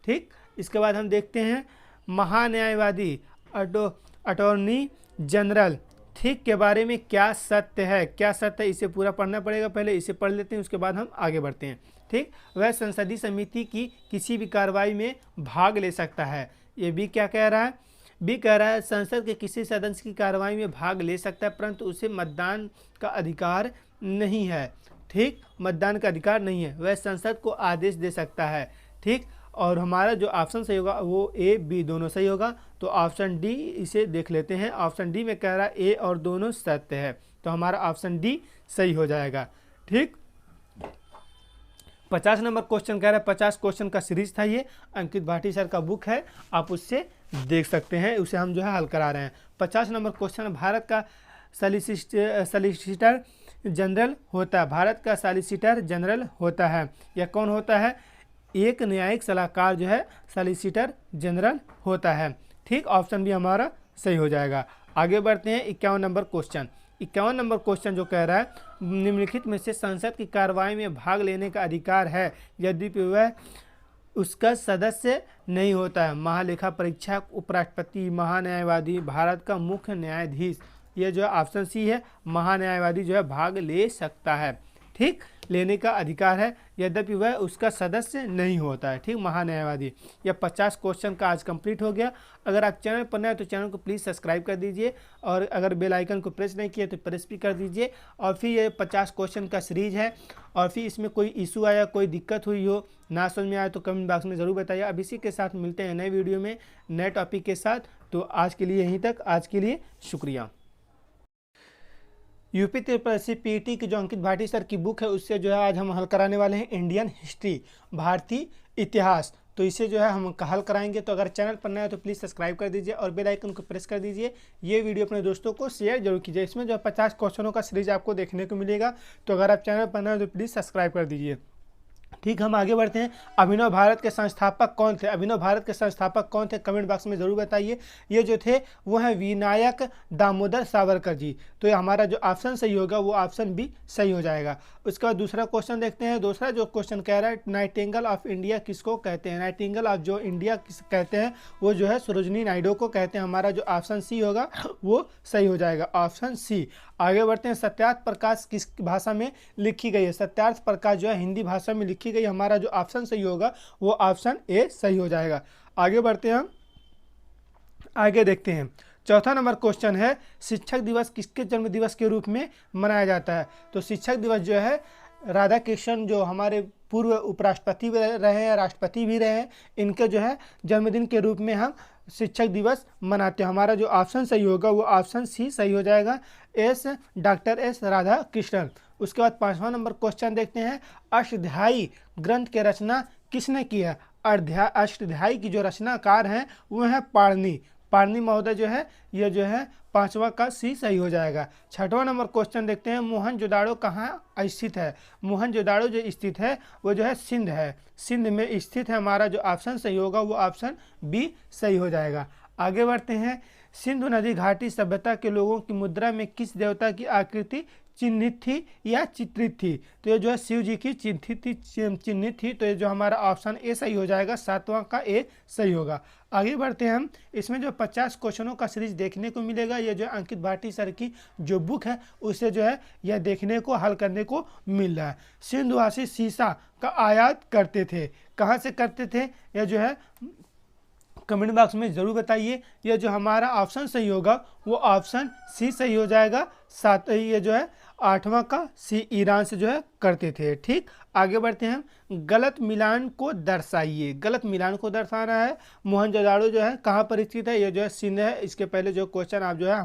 ठीक, इसके बाद हम देखते हैं महान्यायवादी अटॉर्नी जनरल ठीक के बारे में क्या सत्य है। क्या सत्य है, इसे पूरा पढ़ना पड़ेगा, पहले इसे पढ़ लेते हैं उसके बाद हम आगे बढ़ते हैं। ठीक, वह संसदीय समिति की किसी भी कार्रवाई में भाग ले सकता है। ये बी क्या कह रहा है, बी कह रहा है संसद के किसी सदस्य की कार्रवाई में भाग ले सकता है परंतु उसे मतदान का अधिकार नहीं है। ठीक, मतदान का अधिकार नहीं है, वह संसद को आदेश दे सकता है। ठीक, और हमारा जो ऑप्शन सही होगा वो ए बी दोनों सही होगा। तो ऑप्शन डी इसे देख लेते हैं, ऑप्शन डी में कह रहा है ए और दोनों सत्य है, तो हमारा ऑप्शन डी सही हो जाएगा। ठीक, 50 नंबर क्वेश्चन कह रहा है, 50 क्वेश्चन का सीरीज था ये, अंकित भाटी सर का बुक है, आप उससे देख सकते हैं, उसे हम जो है हल करा रहे हैं। 50 नंबर क्वेश्चन, भारत का सॉलिसिटर जनरल होता है। भारत का सॉलिसिटर जनरल होता है, यह कौन होता है। एक न्यायिक सलाहकार जो है सॉलिसिटर जनरल होता है। ठीक, ऑप्शन भी हमारा सही हो जाएगा। आगे बढ़ते हैं, 51 नंबर क्वेश्चन। 51 नंबर क्वेश्चन जो कह रहा है, निम्नलिखित में से संसद की कार्रवाई में भाग लेने का अधिकार है यद्यपि वह उसका सदस्य नहीं होता है। महालेखा परीक्षक, उपराष्ट्रपति, महान्यायवादी, भारत का मुख्य न्यायाधीश। ये जो है ऑप्शन सी है, महान्यायवादी जो है भाग ले सकता है। ठीक, लेने का अधिकार है यद्यपि वह उसका सदस्य नहीं होता है। ठीक, महान्यायवादी। यह 50 क्वेश्चन का आज कंप्लीट हो गया। अगर आप चैनल पर नए हैं तो चैनल को प्लीज़ सब्सक्राइब कर दीजिए और अगर बेल आइकन को प्रेस नहीं किया तो प्रेस भी कर दीजिए। और फिर ये 50 क्वेश्चन का सीरीज है, और फिर इसमें कोई इशू आया, कोई दिक्कत हुई हो, ना समझ में आया तो कमेंट बॉक्स में ज़रूर बताइए। अब इसी के साथ मिलते हैं नए वीडियो में नए टॉपिक के साथ। तो आज के लिए यहीं तक, आज के लिए शुक्रिया। UP SSC PET की जो अंकित भाटी सर की बुक है उससे जो है आज हम हल कराने वाले हैं इंडियन हिस्ट्री, भारतीय इतिहास। तो इसे जो है हम हल कराएंगे। तो अगर चैनल पर नया है तो प्लीज़ सब्सक्राइब कर दीजिए और बेल आइकन को प्रेस कर दीजिए। ये वीडियो अपने दोस्तों को शेयर जरूर कीजिए। इसमें जो 50 क्वेश्चनों का सीरीज आपको देखने को मिलेगा। तो अगर आप चैनल पर नए हो तो प्लीज़ सब्सक्राइब कर दीजिए। ठीक, हम आगे बढ़ते हैं। अभिनव भारत के संस्थापक कौन थे? अभिनव भारत के संस्थापक कौन थे? कमेंट बॉक्स में ज़रूर बताइए। ये जो थे वो हैं विनायक दामोदर सावरकर जी। तो ये हमारा जो ऑप्शन सही होगा वो ऑप्शन बी सही हो जाएगा। उसके बाद दूसरा क्वेश्चन देखते हैं। दूसरा जो क्वेश्चन कह रहा है नाइटिंगेल ऑफ इंडिया किसको कहते हैं? नाइटिंगेल ऑफ जो इंडिया किस कहते हैं वो जो है सरोजिनी नायडू को कहते हैं। हमारा जो ऑप्शन सी होगा वो सही हो जाएगा, ऑप्शन सी। आगे बढ़ते हैं। सत्यार्थ प्रकाश किस भाषा में लिखी गई है? सत्यार्थ प्रकाश जो है हिंदी भाषा में लिखी गई। हमारा जो ऑप्शन सही होगा वो ऑप्शन ए सही हो जाएगा। आगे बढ़ते हैं, हम आगे देखते हैं। चौथा नंबर क्वेश्चन है शिक्षक दिवस किसके जन्म दिवस के रूप में मनाया जाता है? तो शिक्षक दिवस जो है राधा कृष्ण जो हमारे पूर्व उपराष्ट्रपति भी रहे हैं, राष्ट्रपति भी रहे हैं, इनके जो है जन्मदिन के रूप में हम शिक्षक दिवस मनाते हैं। हमारा जो ऑप्शन सही होगा वो ऑप्शन सी सही हो जाएगा, डॉक्टर एस राधा कृष्णन। उसके बाद 5वां नंबर क्वेश्चन देखते हैं। अष्टध्यायी ग्रंथ की रचना किसने की है? अष्टध्यायी की जो रचनाकार हैं वो हैं पाणिनि। पाणिनि महोदय जो है ये जो है 5वां का सी सही हो जाएगा। 6वां नंबर क्वेश्चन देखते हैं। मोहनजोदाड़ो कहाँ स्थित है? मोहनजोदाड़ो जो स्थित है वो जो है सिंध है, सिंध में स्थित है। हमारा जो ऑप्शन सही होगा वो ऑप्शन बी सही हो जाएगा। आगे बढ़ते हैं। सिंधु नदी घाटी सभ्यता के लोगों की मुद्रा में किस देवता की आकृति चिन्हित थी या चित्रित थी? तो ये जो है शिव जी की चिन्हित थी। तो ये जो हमारा ऑप्शन ए सही हो जाएगा, 7वां का ए सही होगा। आगे बढ़ते हैं हम। इसमें जो 50 क्वेश्चनों का सीरीज देखने को मिलेगा, ये जो अंकित भाटी सर की जो बुक है उससे जो है यह देखने को हल करने को मिल रहा है। सिंधुवासी सीसा का आयात करते थे, कहाँ से करते थे? यह जो है कमेंट बॉक्स में ज़रूर बताइए। यह जो हमारा ऑप्शन सही होगा वो ऑप्शन सी सही हो जाएगा। ये जो है 8वां का सी ईरान से जो है करते थे। ठीक, आगे बढ़ते हैं। गलत मिलान को दर्शाइए। गलत मिलान को दर्शाना है। मोहनजोदाड़ो जो है कहाँ पर स्थित है? ये जो है सिंध है। इसके पहले जो क्वेश्चन आप जो है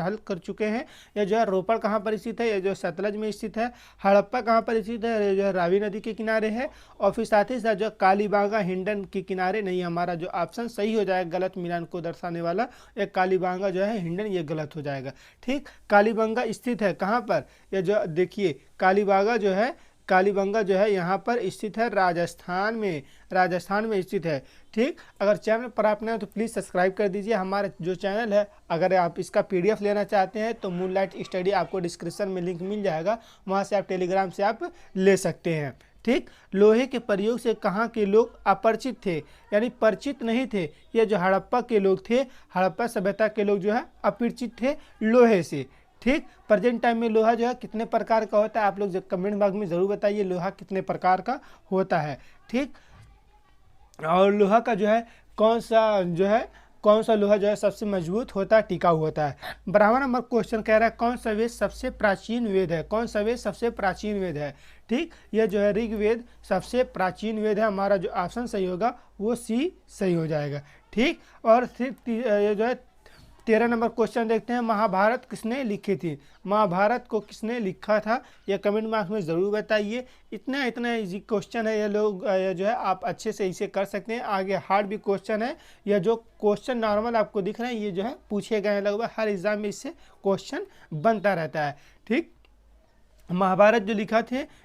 हल कर चुके हैं। ये जो है रोपड़ कहाँ पर स्थित है? ये जो सतलज में स्थित है। हड़प्पा कहाँ पर स्थित है? ये जो है रावी नदी के किनारे है। और फिर साथ ही साथ जो कालीबांगा हिंडन के किनारे नहीं। हमारा जो ऑप्शन सही हो जाएगा गलत मिलान को दर्शाने वाला एक कालीबांगा जो है हिंडन, ये गलत हो जाएगा। ठीक, कालीबांगा स्थित है कहाँ पर? ये जो देखिए कालीबांगा जो है यहाँ पर स्थित है, राजस्थान में स्थित है। ठीक, अगर चैनल पर आप नए हो तो प्लीज़ सब्सक्राइब कर दीजिए। हमारा जो चैनल है अगर आप इसका PDF लेना चाहते हैं तो मूनलाइट स्टडी आपको डिस्क्रिप्शन में लिंक मिल जाएगा, वहाँ से आप टेलीग्राम से आप ले सकते हैं। ठीक, लोहे के प्रयोग से कहाँ के लोग अपरिचित थे यानी परिचित नहीं थे? ये जो हड़प्पा के लोग थे, हड़प्पा सभ्यता के लोग जो है अपरिचित थे लोहे से। ठीक, प्रेजेंट टाइम में लोहा जो है कितने प्रकार का होता है? आप लोग कमेंट बॉक्स में ज़रूर बताइए लोहा कितने प्रकार का होता है। ठीक, और लोहा का जो है कौन सा लोहा जो है सबसे मजबूत होता है, टिकाऊ होता है? 12वां नंबर क्वेश्चन कह रहा है कौन सा वेद सबसे प्राचीन वेद है? कौन सा वेद सबसे प्राचीन वेद है? ठीक, यह जो है ऋग्वेद सबसे प्राचीन वेद है। हमारा जो ऑप्शन सही होगा वो सी सही हो जाएगा। ठीक, और फिर ये जो है 13 नंबर क्वेश्चन देखते हैं। महाभारत किसने लिखी थी? महाभारत को किसने लिखा था? यह कमेंट बॉक्स में ज़रूर बताइए। इतना इजी क्वेश्चन है, ये लोग जो है आप अच्छे से इसे कर सकते हैं। आगे हार्ड भी क्वेश्चन है। यह जो क्वेश्चन नॉर्मल आपको दिख रहे हैं ये जो है पूछे गए हैं, लगभग हर एग्जाम में इससे क्वेश्चन बनता रहता है। ठीक, महाभारत जो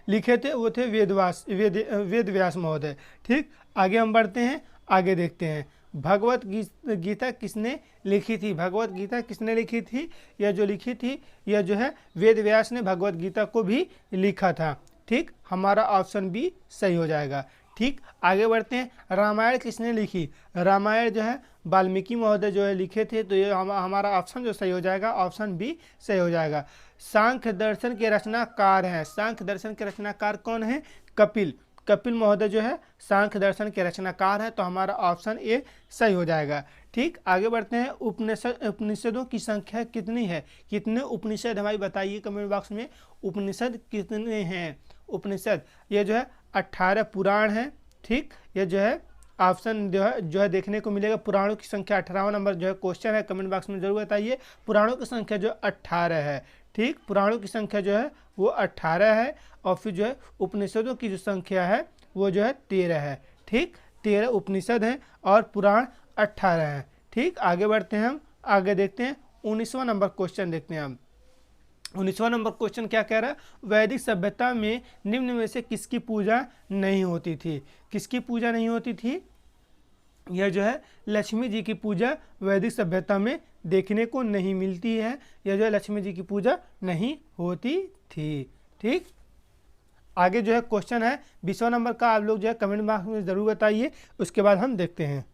लिखे थे वो थे वेद व्यास महोदय। ठीक, आगे हम बढ़ते हैं, आगे देखते हैं। भगवत गीता किसने लिखी थी? भगवत गीता किसने लिखी थी? यह जो लिखी थी यह जो है वेद व्यास ने भगवत गीता को भी लिखा था। ठीक, हमारा ऑप्शन बी सही हो जाएगा। ठीक, आगे बढ़ते हैं। रामायण किसने लिखी? रामायण जो है वाल्मीकि महोदय जो है लिखे थे। तो ये हमारा ऑप्शन जो सही हो जाएगा ऑप्शन बी सही हो जाएगा। सांख्य दर्शन के रचनाकार हैं। सांख्य दर्शन के रचनाकार कौन है? कपिल महोदय जो है सांख्य दर्शन के रचनाकार है। तो हमारा ऑप्शन ए सही हो जाएगा। ठीक, आगे बढ़ते हैं। उपनिषदों की संख्या कितनी है? कितने उपनिषद हमारी बताइए कमेंट बॉक्स में। उपनिषद कितने हैं? उपनिषद ये जो है 18 पुराण हैं। ठीक, ये जो है ऑप्शन जो है देखने को मिलेगा। पुराणों की संख्या 18वां नंबर जो है क्वेश्चन है, कमेंट बॉक्स में जरूर बताइए। पुराणों की संख्या जो 18 है। ठीक, पुराणों की संख्या जो है वो 18 है। और फिर जो है उपनिषदों की जो संख्या है वो जो है 13 है। ठीक, 13 उपनिषद हैं और पुराण 18 हैं। ठीक, आगे बढ़ते हैं हम, आगे देखते हैं 19वां नंबर क्वेश्चन देखते हैं हम। 19वां नंबर क्वेश्चन क्या कह रहा है, वैदिक सभ्यता में निम्न में से किसकी पूजा नहीं होती थी। किसकी पूजा नहीं होती थी, यह जो है लक्ष्मी जी की पूजा वैदिक सभ्यता में देखने को नहीं मिलती है। यह जो है लक्ष्मी जी की पूजा नहीं होती थी। ठीक, आगे जो है क्वेश्चन है 20वां नंबर का, आप लोग जो है कमेंट बॉक्स में ज़रूर बताइए, उसके बाद हम देखते हैं।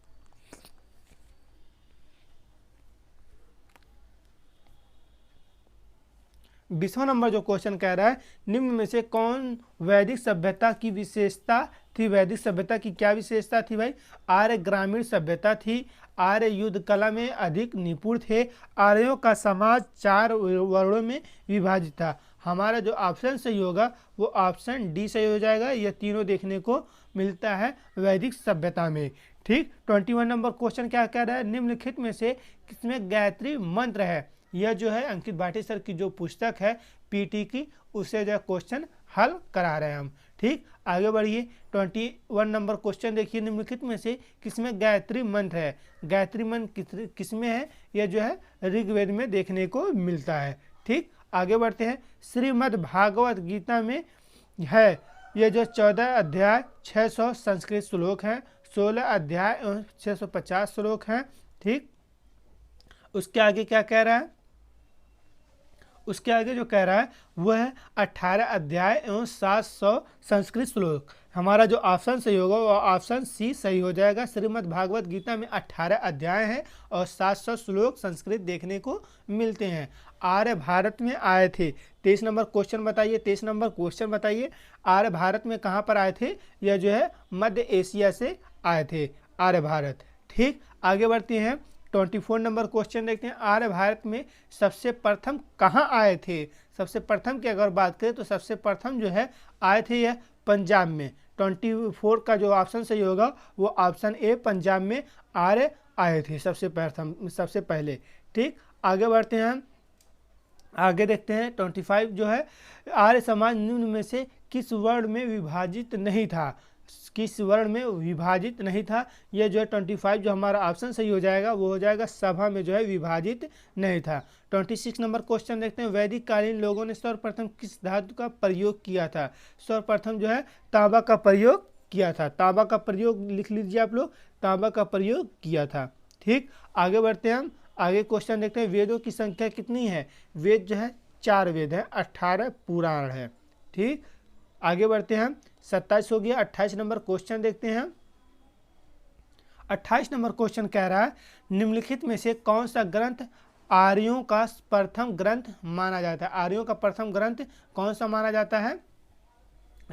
20वां नंबर जो क्वेश्चन कह रहा है, निम्न में से कौन वैदिक सभ्यता की विशेषता थी। वैदिक सभ्यता की क्या विशेषता थी भाई, आर्य ग्रामीण सभ्यता थी, आर्य युद्ध कला में अधिक निपुण थे, आर्यों का समाज 4 वर्णों में विभाजित था। हमारा जो ऑप्शन सही होगा वो ऑप्शन डी सही हो जाएगा। यह तीनों देखने को मिलता है वैदिक सभ्यता में। ठीक, 21 नंबर क्वेश्चन क्या कह रहा है, निम्नलिखित में से किसमें गायत्री मंत्र है। यह जो है अंकित भाटी सर की जो पुस्तक है पीटी की, उससे जो है क्वेश्चन हल करा रहे हैं हम। ठीक, आगे बढ़िए 21 नंबर क्वेश्चन देखिए, निम्नलिखित में से किसमें गायत्री मंत्र है। गायत्री मंत्र किसमें है, यह जो है ऋग्वेद में देखने को मिलता है। ठीक, आगे बढ़ते हैं, श्रीमद् भागवत गीता में है, यह जो 14 अध्याय 600 संस्कृत श्लोक हैं, 16 अध्याय 650 श्लोक हैं। ठीक, उसके आगे क्या कह रहा है, उसके आगे जो कह रहा है वह है 18 अध्याय एवं 700 संस्कृत श्लोक। हमारा जो ऑप्शन सही होगा वो ऑप्शन सी सही हो जाएगा। श्रीमद् भागवत गीता में 18 अध्याय हैं और 700 श्लोक संस्कृत देखने को मिलते हैं। आर्य भारत में आए थे। 23 नंबर क्वेश्चन बताइए, 23 नंबर क्वेश्चन बताइए, आर्य भारत में कहाँ पर आए थे। यह जो है मध्य एशिया से आए थे आर्य भारत। ठीक, आगे बढ़ते हैं 24 नंबर क्वेश्चन देखते हैं, आर्य भारत में सबसे प्रथम कहाँ आए थे। सबसे प्रथम की अगर बात करें तो सबसे प्रथम जो है आए थे यह पंजाब में। 24 का जो ऑप्शन सही होगा वो ऑप्शन ए पंजाब में आर्य आए थे सबसे प्रथम, सबसे पहले। ठीक, आगे बढ़ते हैं हम, आगे देखते हैं 25 जो है, आर्य समाज निम्न में से किस वर्ण में विभाजित नहीं था। किस वर्ण में विभाजित नहीं था। यह जो है 25 जो हमारा ऑप्शन सही हो जाएगा वो हो जाएगा सभा में जो है विभाजित नहीं था। 26 नंबर क्वेश्चन देखते हैं, वैदिक कालीन लोगों ने सर्वप्रथम किस धातु का प्रयोग किया था। सर्वप्रथम जो है तांबा का प्रयोग किया था। तांबा का प्रयोग लिख लीजिए आप लोग, तांबा का प्रयोग किया था। ठीक, आगे बढ़ते हैं हम, आगे क्वेश्चन देखते हैं, वेदों की संख्या कितनी है। वेद जो है 4 वेद है, 18 पुराण है। ठीक, आगे बढ़ते हैं हम, 27 हो गया। 28 नंबर क्वेश्चन देखते हैं। 28 नंबर क्वेश्चन कह रहा है, निम्नलिखित में से कौन सा ग्रंथ आर्यों का प्रथम ग्रंथ माना जाता है। आर्यों का प्रथम ग्रंथ कौन सा माना जाता है।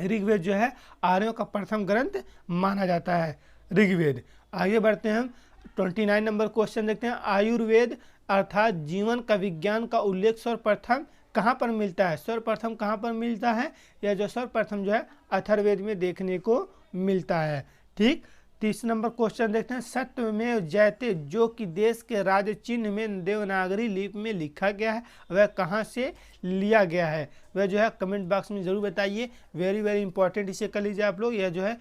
ऋग्वेद जो है आर्यों का प्रथम ग्रंथ माना जाता है, ऋग्वेद। आगे बढ़ते हैं हम, 29 नंबर क्वेश्चन देखते हैं, आयुर्वेद अर्थात जीवन का विज्ञान का उल्लेख सर्वप्रथम कहाँ पर मिलता है। सर्वप्रथम कहाँ पर मिलता है, यह जो सर्वप्रथम जो है अथर्ववेद में देखने को मिलता है। ठीक, 30 नंबर क्वेश्चन देखते हैं, सत्यमेव जयते जो कि देश के राज्य चिन्ह में देवनागरी लिपि में लिखा गया है वह कहाँ से लिया गया है। वह जो है कमेंट बॉक्स में ज़रूर बताइए, वेरी वेरी इंपॉर्टेंट, इसे कर लीजिए आप लोग। यह जो है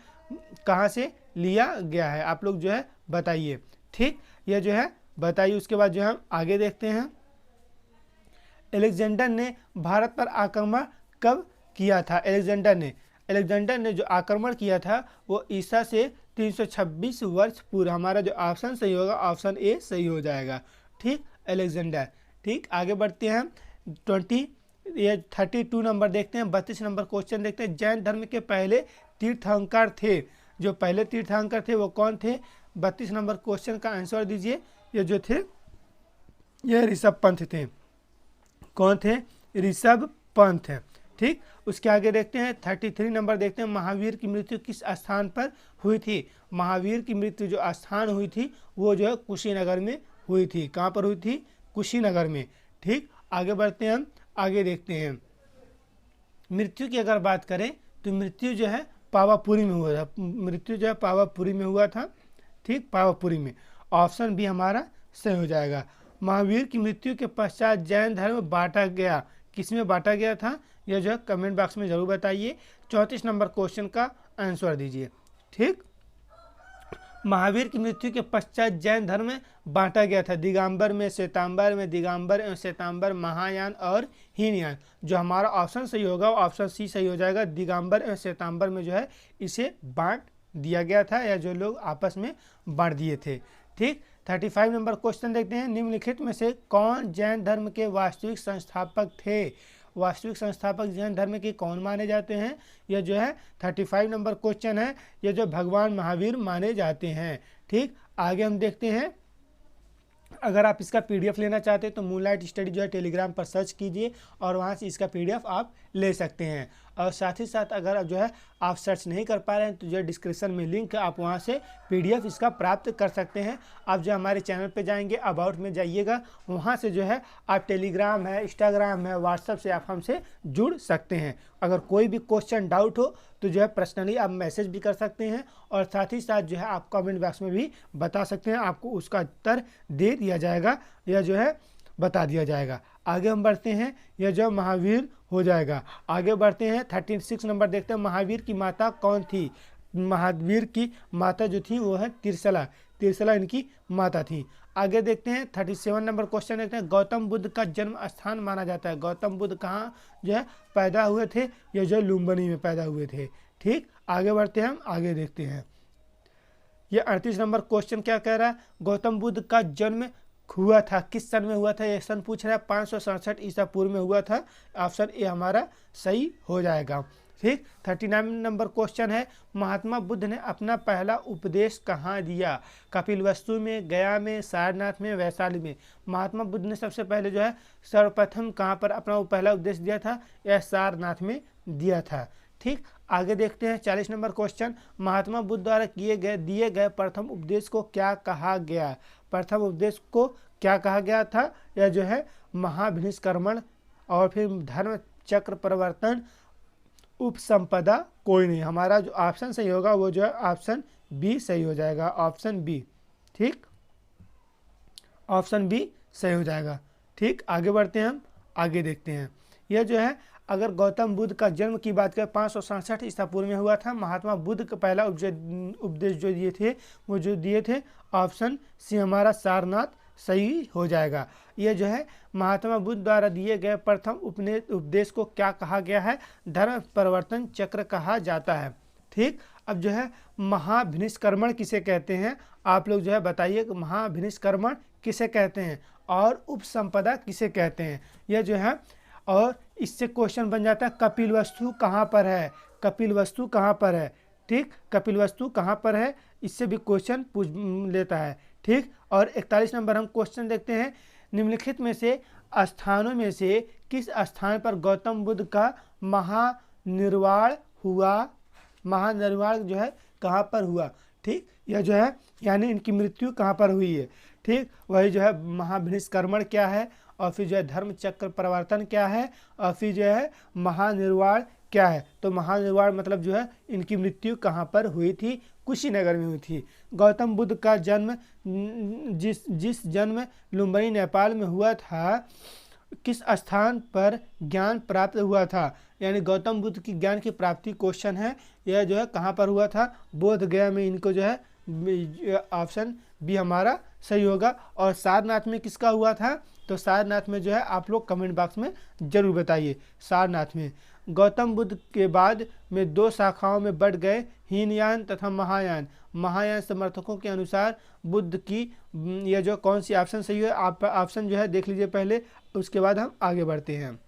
कहाँ से लिया गया है आप लोग जो है बताइए। ठीक, यह जो है बताइए। उसके बाद जो है हम आगे देखते हैं, अलेक्जेंडर ने भारत पर आक्रमण कब किया था। अलेक्जेंडर ने जो आक्रमण किया था वो ईसा से 326 वर्ष पूर्व। हमारा जो ऑप्शन सही होगा ऑप्शन ए सही हो जाएगा। ठीक, अलेक्जेंडर। ठीक, आगे बढ़ते हैं, 32 नंबर देखते हैं। 32 नंबर क्वेश्चन देखते हैं, जैन धर्म के पहले तीर्थंकर थे। जो पहले तीर्थंकर थे वो कौन थे। 32 नंबर क्वेश्चन का आंसर दीजिए। ये जो थे ये ऋषभ पंथ थे। कौन थे, ऋषभ पंथ। ठीक, उसके आगे देखते हैं 33 नंबर देखते हैं, महावीर की मृत्यु किस स्थान पर हुई थी। महावीर की मृत्यु जो स्थान हुई थी वो जो है कुशीनगर में हुई थी। कहाँ पर हुई थी, कुशीनगर में। ठीक, आगे बढ़ते हैं हम, आगे देखते हैं, मृत्यु की अगर बात करें तो मृत्यु जो है पावापुरी में हुआ था। मृत्यु जो है पावापुरी में हुआ था। ठीक, पावापुरी में, ऑप्शन भी हमारा सही हो जाएगा। महावीर की मृत्यु के पश्चात जैन धर्म बांटा गया, किसमें बांटा गया था यह जो है कमेंट बॉक्स में ज़रूर बताइए। 34 नंबर क्वेश्चन का आंसर दीजिए। ठीक, महावीर की मृत्यु के पश्चात जैन धर्म में बांटा गया था, दिगंबर में, श्वेतांबर में, दिगंबर एवं श्वेतांबर, महायान और हीनयान। जो हमारा ऑप्शन सही होगा वो ऑप्शन सी सही हो जाएगा, दिगंबर एवं श्वेतांबर में जो है इसे बांट दिया गया था, या जो लोग आपस में बांट दिए थे। ठीक, 35 नंबर क्वेश्चन देखते हैं। निम्नलिखित में से कौन जैन धर्म के वास्तविक संस्थापक थे? वास्तविक संस्थापक जैन धर्म के कौन माने जाते हैं? यह जो है 35 नंबर क्वेश्चन है। यह जो भगवान महावीर माने जाते हैं। ठीक, आगे हम देखते हैं। अगर आप इसका पीडीएफ लेना चाहते हैं तो मूनलाइट स्टडी जो है टेलीग्राम पर सर्च कीजिए और वहां से इसका पीडीएफ आप ले सकते हैं। और साथ ही साथ अगर जो है आप सर्च नहीं कर पा रहे हैं तो जो डिस्क्रिप्शन में लिंक है, आप वहां से पीडीएफ इसका प्राप्त कर सकते हैं। आप जो हमारे चैनल पे जाएंगे, अबाउट में जाइएगा, वहां से जो है आप टेलीग्राम है, इंस्टाग्राम है, व्हाट्सएप से आप हमसे जुड़ सकते हैं। अगर कोई भी क्वेश्चन डाउट हो तो जो है पर्सनली आप मैसेज भी कर सकते हैं और साथ ही साथ जो है आप कमेंट बॉक्स में भी बता सकते हैं, आपको उसका उत्तर दे दिया जाएगा या जो है बता दिया जाएगा। आगे हम बढ़ते हैं, यह जो महावीर हो जाएगा। आगे बढ़ते हैं, 36 नंबर देखते हैं। महावीर की माता कौन थी? महावीर की माता जो थी वो है तिरसला। तिरसला इनकी माता थी। आगे देखते हैं 37 नंबर क्वेश्चन देखते हैं। गौतम बुद्ध का जन्म स्थान माना जाता है। गौतम बुद्ध कहाँ जो है पैदा हुए थे? ये जो लुम्बिनी में पैदा हुए थे। ठीक, आगे बढ़ते हैं, हम आगे देखते हैं। ये 38 नंबर क्वेश्चन क्या कह रहा है? गौतम बुद्ध का जन्म हुआ था किस सन में हुआ था? ये सन पूछ रहा है। 567 ईसा पूर्व में हुआ था। ऑप्शन ए हमारा सही हो जाएगा। ठीक, 39 नंबर क्वेश्चन है। महात्मा बुद्ध ने अपना पहला उपदेश कहाँ दिया? कपिलवस्तु में, गया में, सारनाथ में, वैशाली में। महात्मा बुद्ध ने सबसे पहले जो है सर्वप्रथम कहाँ पर अपना पहला उपदेश दिया था? यह सारनाथ में दिया था। ठीक, आगे देखते हैं 40 नंबर क्वेश्चन। महात्मा बुद्ध द्वारा दिए गए प्रथम उपदेश को क्या कहा गया? प्रथम उपदेश को क्या कहा गया था? यह जो है महाभिनिष्क्रमण और फिर धर्म चक्र परिवर्तन, उपसंपदा कोई नहीं। हमारा जो ऑप्शन सही होगा वो जो है ऑप्शन बी सही हो जाएगा, ऑप्शन बी। ठीक, ऑप्शन बी सही हो जाएगा। ठीक, आगे बढ़ते हैं, हम आगे देखते हैं। यह जो है अगर गौतम बुद्ध का जन्म की बात करें 567 ईसा पूर्व में हुआ था। महात्मा बुद्ध का पहला उपदेश जो दिए थे वो जो दिए थे ऑप्शन सी हमारा सारनाथ सही हो जाएगा। यह जो है महात्मा बुद्ध द्वारा दिए गए प्रथम उपदेश को क्या कहा गया है? धर्म परिवर्तन चक्र कहा जाता है। ठीक, अब जो है महाभिनिष्क्रमण किसे कहते हैं? आप लोग जो है बताइए कि महाभिनिष्क्रमण किसे कहते हैं और उपसंपदा किसे कहते हैं? यह जो है, और इससे क्वेश्चन बन जाता है कपिलवस्तु कहाँ पर है? कपिलवस्तु कहाँ पर है? ठीक, कपिलवस्तु कहाँ पर है? इससे भी क्वेश्चन पूछ लेता है। ठीक, और 41 नंबर हम क्वेश्चन देखते हैं। निम्नलिखित में से स्थानों में से किस स्थान पर गौतम बुद्ध का महानिर्वाण हुआ? महानिर्वाण जो है कहाँ पर हुआ? ठीक, यह जो है यानी इनकी मृत्यु कहाँ पर हुई है? ठीक, वही जो है महाभिनिष्क्रमण क्या है, और फिर जो है धर्म चक्र परिवर्तन क्या है, और फिर जो है महानिर्वाण क्या है। तो महानिर्वाण मतलब जो है इनकी मृत्यु कहाँ पर हुई थी? कुशीनगर में हुई थी। गौतम बुद्ध का जन्म जिस जन्म लुम्बिनी नेपाल में हुआ था, किस स्थान पर ज्ञान प्राप्त हुआ था? यानी गौतम बुद्ध की ज्ञान की प्राप्ति क्वेश्चन है। यह जो है कहाँ पर हुआ था? बोध गया में इनको जो है ऑप्शन बी हमारा सही होगा। और सारनाथ में किसका हुआ था? तो सारनाथ में जो है आप लोग कमेंट बॉक्स में जरूर बताइए। सारनाथ में गौतम बुद्ध के बाद में दो शाखाओं में बढ़ गए, हीनयान तथा महायान। महायान समर्थकों के अनुसार बुद्ध की यह जो कौन सी ऑप्शन सही है? आप ऑप्शन जो है देख लीजिए पहले, उसके बाद हम आगे बढ़ते हैं।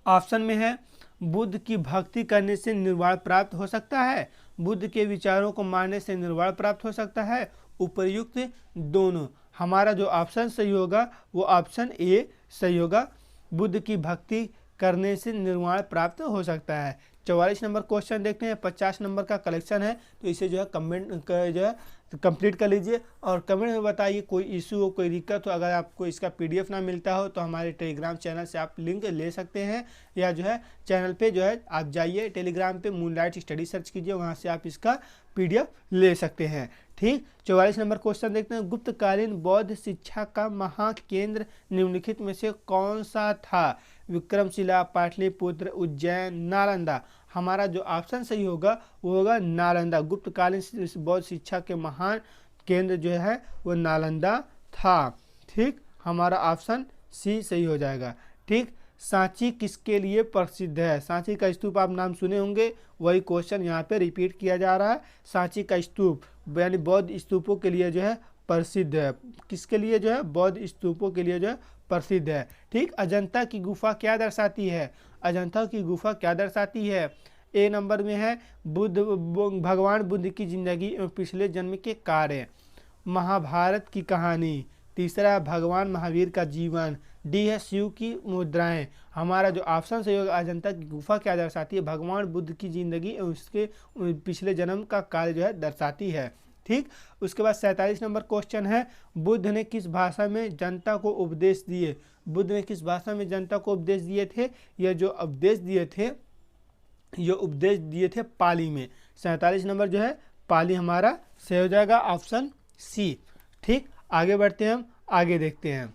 ऑप्शन में है बुद्ध की भक्ति करने से निर्वाण प्राप्त हो सकता है, बुद्ध के विचारों को मानने से निर्वाण प्राप्त हो सकता है, उपर्युक्त दोनों। हमारा जो ऑप्शन सही होगा वो ऑप्शन ए सही होगा, बुद्ध की भक्ति करने से निर्वाण प्राप्त हो सकता है। 44 नंबर क्वेश्चन देखते हैं। 50 नंबर का कलेक्शन है, तो इसे जो है जो है कंप्लीट कर लीजिए और कमेंट में बताइए कोई इशू हो, कोई दिक्कत हो। अगर आपको इसका पीडीएफ ना मिलता हो तो हमारे टेलीग्राम चैनल से आप लिंक ले सकते हैं, या जो है चैनल पे जो है आप जाइए टेलीग्राम पे मूनलाइट स्टडी सर्च कीजिए, वहाँ से आप इसका पीडीएफ ले सकते हैं। ठीक, 44 नंबर क्वेश्चन देखते हैं। गुप्तकालीन बौद्ध शिक्षा का महाकेंद्र निम्नलिखित में से कौन सा था? विक्रमशिला, पाटलिपुत्र, उज्जैन, नालंदा। हमारा जो ऑप्शन सही होगा वो होगा नालंदा। गुप्तकालीन बौद्ध शिक्षा के महान केंद्र जो है वो नालंदा था। ठीक, हमारा ऑप्शन सी सही हो जाएगा। ठीक, सांची किसके लिए प्रसिद्ध है? सांची का स्तूप आप नाम सुने होंगे, वही क्वेश्चन यहाँ पे रिपीट किया जा रहा है। सांची का स्तूप यानी बौद्ध स्तूपों के लिए जो है प्रसिद्ध है। किसके लिए जो है? बौद्ध स्तूपों के लिए जो है प्रसिद्ध है। ठीक, अजंता की गुफा क्या दर्शाती है? अजंता की गुफा क्या दर्शाती है? ए नंबर में है भगवान बुद्ध की जिंदगी एवं पिछले जन्म के कार्य। महाभारत की कहानी। तीसरा भगवान महावीर का जीवन। डी है शिव की मुद्राएं। हमारा जो ऑप्शन सही होगा अजंता की गुफा क्या दर्शाती है? भगवान बुद्ध की जिंदगी एवं उसके पिछले जन्म का कार्य जो है दर्शाती है। ठीक, उसके बाद 47 नंबर क्वेश्चन है, बुद्ध ने किस भाषा में जनता को उपदेश दिए? बुद्ध ने किस भाषा में जनता को उपदेश दिए थे? ये जो उपदेश दिए थे पाली में। 47 नंबर जो है पाली हमारा सही हो जाएगा, ऑप्शन सी। ठीक, आगे बढ़ते हैं, हम आगे देखते हैं।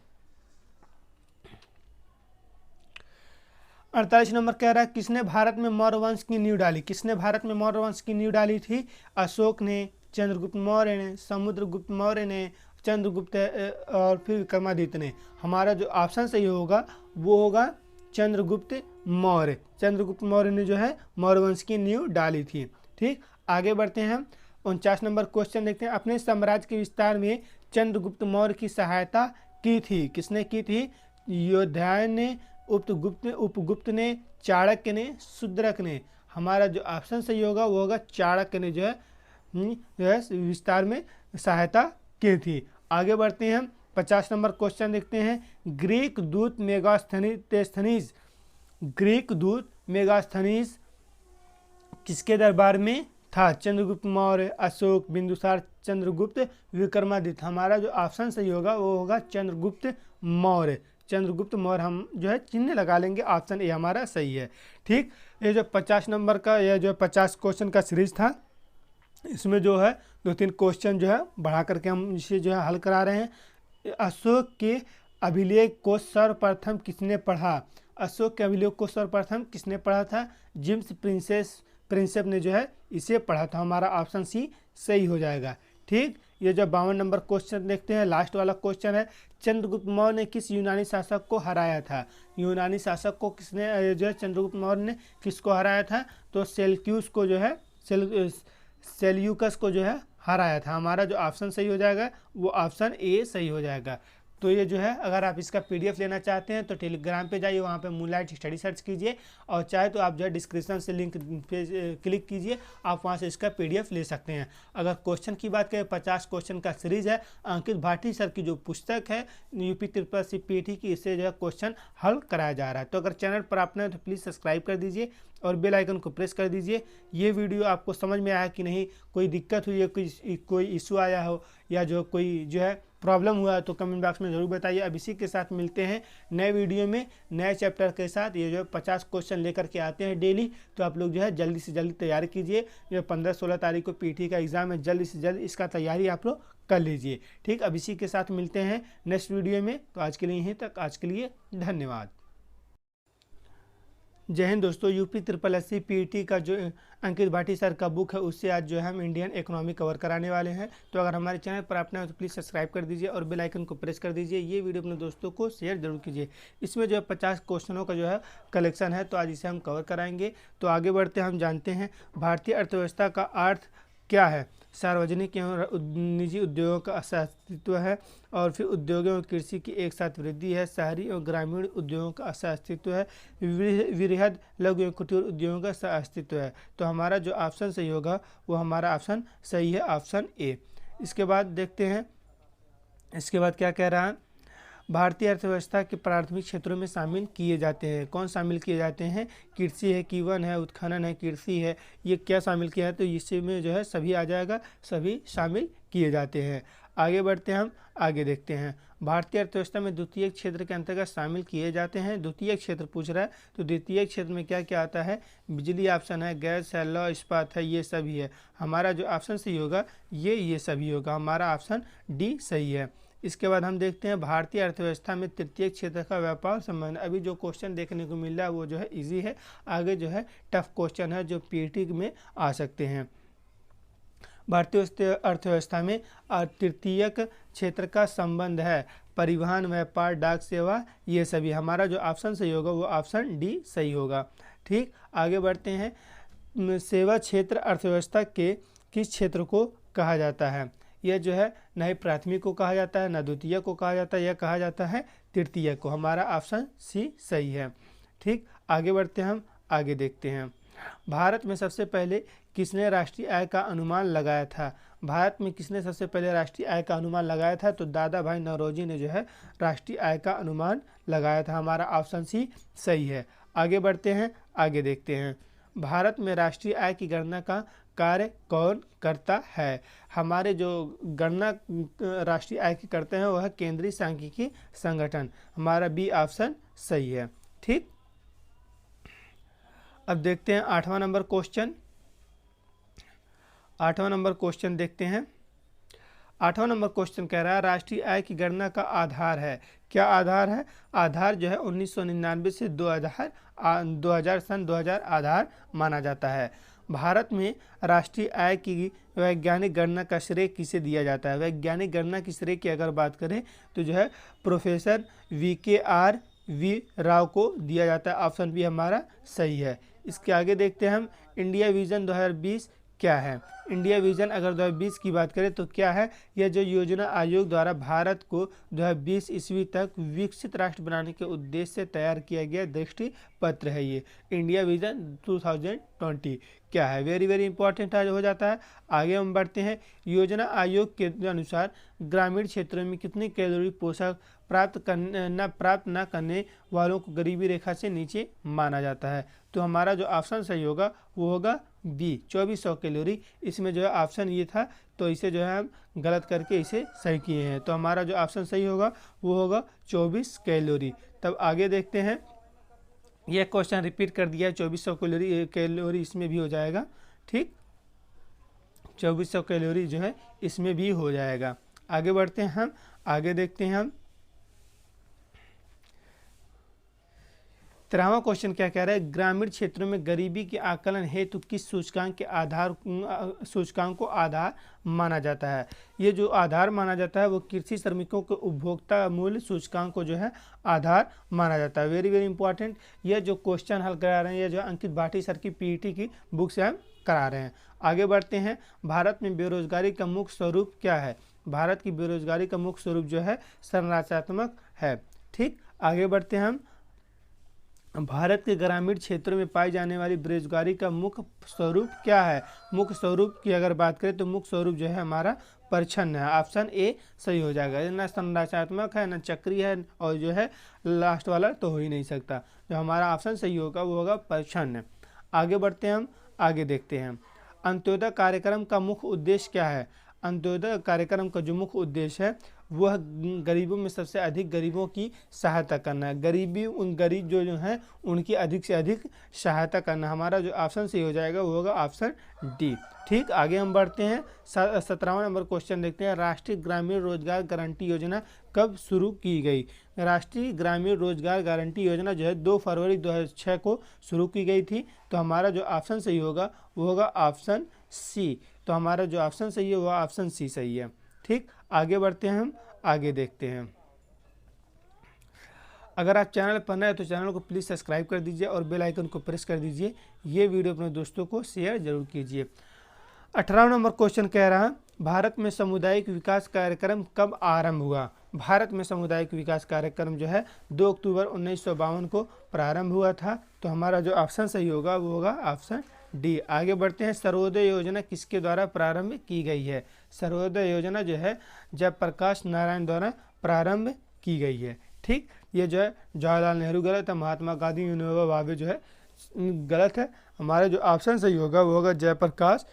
48 नंबर कह रहा है, किसने भारत में मौर्य वंश की नींव डाली? किसने भारत में मौर्य वंश की नींव डाली थी? अशोक ने, चंद्रगुप्त मौर्य ने, समुद्रगुप्त मौर्य ने, चंद्रगुप्त और फिर विक्रमादित्य ने। हमारा जो ऑप्शन सही होगा वो होगा चंद्रगुप्त मौर्य। चंद्रगुप्त मौर्य ने जो है मौर्य वंश की नींव डाली थी। ठीक, आगे बढ़ते हैं, 49 नंबर क्वेश्चन देखते हैं। अपने साम्राज्य के विस्तार में चंद्रगुप्त मौर्य की सहायता की थी? किसने की थी? योद्धायन ने, उपगुप्त ने, चाणक्य ने, शूद्रक ने। हमारा जो ऑप्शन सही होगा वो होगा चाणक्य ने जो है विस्तार में सहायता की थी। आगे बढ़ते हैं, 50 नंबर क्वेश्चन देखते हैं। ग्रीक दूत मेगास्थनीज किसके दरबार में था? चंद्रगुप्त मौर्य, अशोक, बिंदुसार, चंद्रगुप्त, विक्रमादित्य। हमारा जो ऑप्शन सही होगा वो होगा चंद्रगुप्त मौर्य। चंद्रगुप्त मौर्य हम जो है चिन्ह लगा लेंगे, ऑप्शन ए हमारा सही है। ठीक, ये जो 50 नंबर का यह जो 50 क्वेश्चन का सीरीज था, इसमें जो है 2-3 क्वेश्चन जो है बढ़ा करके हम इसे जो है हल करा रहे हैं। अशोक के अभिलेख को सर्वप्रथम किसने पढ़ा? अशोक के अभिलेख को सर्वप्रथम किसने पढ़ा था? जेम्स प्रिंसेप ने जो है इसे पढ़ा था। हमारा ऑप्शन सी सही हो जाएगा। ठीक, ये जो 52 नंबर क्वेश्चन देखते हैं, लास्ट वाला क्वेश्चन है, चंद्रगुप्त मौर्य ने किस यूनानी शासक को हराया था? यूनानी शासक को किसने जो है चंद्रगुप्त मौर्य ने किसको हराया था? तो सेल्यूकस को जो है सेल्यूकस को जो है हराया था। हमारा जो ऑप्शन सही हो जाएगा वो ऑप्शन ए सही हो जाएगा। तो ये जो है अगर आप इसका पीडीएफ लेना चाहते हैं तो टेलीग्राम पे जाइए, वहाँ पे मूनलाइट स्टडी सर्च कीजिए, और चाहे तो आप जो है डिस्क्रिप्शन से लिंक पे क्लिक कीजिए, आप वहाँ से इसका पीडीएफ ले सकते हैं। अगर क्वेश्चन की बात करें, 50 क्वेश्चन का सीरीज है, अंकित भाटी सर की जो पुस्तक है यूपी ट्रिपल पीटी की, इससे जो है क्वेश्चन हल कराया जा रहा है। तो अगर चैनल पर आपने तो प्लीज़ सब्सक्राइब कर दीजिए और बेल आइकन को प्रेस कर दीजिए। ये वीडियो आपको समझ में आया कि नहीं, कोई दिक्कत हुई है, कोई इशू आया हो, या जो कोई जो है प्रॉब्लम हुआ है तो कमेंट बॉक्स में ज़रूर बताइए। अब इसी के साथ मिलते हैं नए वीडियो में नए चैप्टर के साथ। ये जो 50 क्वेश्चन लेकर के आते हैं डेली, तो आप लोग जो है जल्दी से जल्दी तैयारी कीजिए। जो 15-16 तारीख को पीटी का एग्ज़ाम है, जल्दी से जल्दी इसका तैयारी आप लोग कर लीजिए। ठीक, अब इसी के साथ मिलते हैं नेक्स्ट वीडियो में। तो आज के लिए यहीं तक, आज के लिए धन्यवाद। जय हिंद दोस्तों। यूपी ट्रिपल एससी पीटी का जो अंकित भाटी सर का बुक है, उससे आज जो है हम इंडियन इकोनॉमी कवर कराने वाले हैं। तो अगर हमारे चैनल पर आपने तो प्लीज़ सब्सक्राइब कर दीजिए और बेल आइकन को प्रेस कर दीजिए। ये वीडियो अपने दोस्तों को शेयर जरूर कीजिए। इसमें जो है 50 क्वेश्चनों का जो है कलेक्शन है, तो आज इसे हम कवर कराएंगे। तो आगे बढ़ते हम जानते हैं भारतीय अर्थव्यवस्था का अर्थ क्या है। सार्वजनिक एवं निजी उद्योगों का अस्तित्व है, और फिर उद्योगों और कृषि की एक साथ वृद्धि है। शहरी और ग्रामीण उद्योगों का अस्तित्व है। वृहद लघु एवं कुटीर उद्योगों का अस्तित्व है। तो हमारा जो ऑप्शन सही होगा वो हमारा ऑप्शन सही है, ऑप्शन ए। इसके बाद देखते हैं, इसके बाद क्या कह रहा है, भारतीय अर्थव्यवस्था के प्राथमिक क्षेत्रों में शामिल किए जाते हैं। कौन शामिल किए जाते हैं? कृषि है, कीवन है, उत्खनन है, कृषि है, ये क्या शामिल किया है? तो इसमें जो है सभी आ जाएगा, सभी शामिल किए जाते हैं। आगे बढ़ते हैं, हम आगे देखते हैं। भारतीय अर्थव्यवस्था में द्वितीय क्षेत्र के अंतर्गत शामिल किए जाते हैं। द्वितीय क्षेत्र पूछ रहा है, तो द्वितीय क्षेत्र में क्या क्या आता है? बिजली ऑप्शन है, गैस है, लौह इस्पात है, ये सभी है। हमारा जो ऑप्शन सही होगा ये सभी होगा। हमारा ऑप्शन डी सही है। इसके बाद हम देखते हैं भारतीय अर्थव्यवस्था में तृतीय क्षेत्र का व्यापार संबंध। अभी जो क्वेश्चन देखने को मिल रहा है वो जो है इजी है, आगे जो है टफ क्वेश्चन है जो पीटी में आ सकते हैं। भारतीय अर्थव्यवस्था में तृतीयक क्षेत्र का संबंध है परिवहन, व्यापार, डाक सेवा, ये सभी। हमारा जो ऑप्शन सही होगा वो ऑप्शन डी सही होगा। ठीक, आगे बढ़ते हैं। सेवा क्षेत्र अर्थव्यवस्था के किस क्षेत्र को कहा जाता है? यह जो है न ही प्राथमिक को कहा जाता है, न द्वितीय को कहा जाता है, यह कहा जाता है तृतीय को। हमारा ऑप्शन सी सही है। ठीक, आगे बढ़ते हैं, हम आगे देखते हैं। भारत में सबसे पहले किसने राष्ट्रीय आय का अनुमान लगाया था? भारत में किसने सबसे पहले राष्ट्रीय आय का अनुमान लगाया था? तो दादा भाई नौरोजी ने जो है राष्ट्रीय आय का अनुमान लगाया था। हमारा ऑप्शन सी सही है। आगे बढ़ते हैं, आगे देखते हैं। भारत में राष्ट्रीय आय की गणना का कार्य कौन करता है? हमारे जो गणना राष्ट्रीय आय की करते हैं वह केंद्रीय सांख्यिकी संगठन। हमारा बी ऑप्शन सही है। ठीक, अब देखते हैं 8वां नंबर क्वेश्चन। 8वां नंबर क्वेश्चन देखते हैं। 8वां नंबर क्वेश्चन कह रहा है राष्ट्रीय आय की गणना का आधार है। क्या आधार है? आधार जो है 1999 से 2000 सन 2000 आधार माना जाता है। भारत में राष्ट्रीय आय की वैज्ञानिक गणना का श्रेय किसे दिया जाता है? वैज्ञानिक गणना की श्रेय की अगर बात करें तो जो है प्रोफेसर VKR राव को दिया जाता है। ऑप्शन बी हमारा सही है। इसके आगे देखते हैं हम, इंडिया विजन 2020 क्या है? इंडिया विजन अगर 2020 की बात करें तो क्या है? यह जो योजना आयोग द्वारा भारत को 2020 ईस्वी तक विकसित राष्ट्र बनाने के उद्देश्य से तैयार किया गया दृष्टि पत्र है। ये इंडिया विजन 2020 क्या है? वेरी वेरी इंपॉर्टेंट हो जाता है। आगे हम बढ़ते हैं। योजना आयोग के अनुसार ग्रामीण क्षेत्रों में कितनी कैलोरी पोषक प्राप्त न करने वालों को गरीबी रेखा से नीचे माना जाता है? तो हमारा जो ऑप्शन सही होगा वो होगा बी 2400 कैलोरी। इसमें जो है ऑप्शन ये था तो इसे जो है हम गलत करके इसे सही किए हैं। तो हमारा जो ऑप्शन सही होगा वो होगा 24 कैलोरी। तब आगे देखते हैं, यह क्वेश्चन रिपीट कर दिया है, 2400 कैलोरी इसमें भी हो जाएगा। ठीक, 2400 कैलोरी जो है इसमें भी हो जाएगा। आगे बढ़ते हैं हम, आगे देखते हैं हम। 13वां क्वेश्चन क्या कह रहा है? ग्रामीण क्षेत्रों में गरीबी के आकलन हेतु किस सूचकांक को आधार माना जाता है? ये जो आधार माना जाता है वो कृषि श्रमिकों के उपभोक्ता मूल्य सूचकांक को जो है आधार माना जाता है। Very very important. यह जो क्वेश्चन हल करा रहे हैं ये जो अंकित भाटी सर की पीईटी की बुक से हम करा रहे हैं। आगे बढ़ते हैं। भारत में बेरोजगारी का मुख्य स्वरूप क्या है? भारत की बेरोजगारी का मुख्य स्वरूप जो है संरचनात्मक है। ठीक, आगे बढ़ते हैं हम। भारत के ग्रामीण क्षेत्रों में पाई जाने वाली बेरोजगारी का मुख्य स्वरूप क्या है? मुख्य स्वरूप की अगर बात करें तो मुख्य स्वरूप जो है हमारा परिच्छन्न है। ऑप्शन ए सही हो जाएगा। न संरचनात्मक है, न चक्रीय है, और जो है लास्ट वाला तो हो ही नहीं सकता। जो हमारा ऑप्शन सही होगा वो होगा परिच्छन्न। आगे बढ़ते हैं हम, आगे देखते हैं। अंत्योदय कार्यक्रम का मुख्य उद्देश्य क्या है? अंत्योदय कार्यक्रम का जो मुख्य उद्देश्य है वह गरीबों में सबसे अधिक गरीबों की सहायता करना है। गरीब जो हैं उनकी अधिक से अधिक सहायता करना। हमारा जो ऑप्शन सही हो जाएगा वो होगा ऑप्शन डी। ठीक, आगे हम बढ़ते हैं। 17वां नंबर क्वेश्चन देखते हैं। राष्ट्रीय ग्रामीण रोजगार गारंटी योजना कब शुरू की गई? राष्ट्रीय ग्रामीण रोजगार गारंटी योजना जो है 2 फरवरी 2006 को शुरू की गई थी। तो हमारा जो ऑप्शन सही होगा वो होगा ऑप्शन सी। तो हमारा जो ऑप्शन सही है वो ऑप्शन सी सही है। ठीक, आगे बढ़ते हैं हम, आगे देखते हैं। अगर आप चैनल पर नए हैं तो चैनल को प्लीज़ सब्सक्राइब कर दीजिए और बेल आइकन को प्रेस कर दीजिए। ये वीडियो अपने दोस्तों को शेयर जरूर कीजिए। 18वां नंबर क्वेश्चन कह रहा है भारत में सामुदायिक विकास कार्यक्रम कब आरंभ हुआ? भारत में सामुदायिक विकास कार्यक्रम जो है 2 अक्टूबर 1952 को प्रारंभ हुआ था। तो हमारा जो ऑप्शन सही होगा वो होगा ऑप्शन डी। आगे बढ़ते हैं। सर्वोदय योजना किसके द्वारा प्रारंभ की गई है? सर्वोदय योजना जो है जयप्रकाश नारायण द्वारा प्रारंभ की गई है। ठीक, ये जो है जवाहरलाल नेहरू गलत है, महात्मा गांधी विनोबा भावे जो है गलत है। हमारा जो ऑप्शन सही होगा वो होगा जयप्रकाश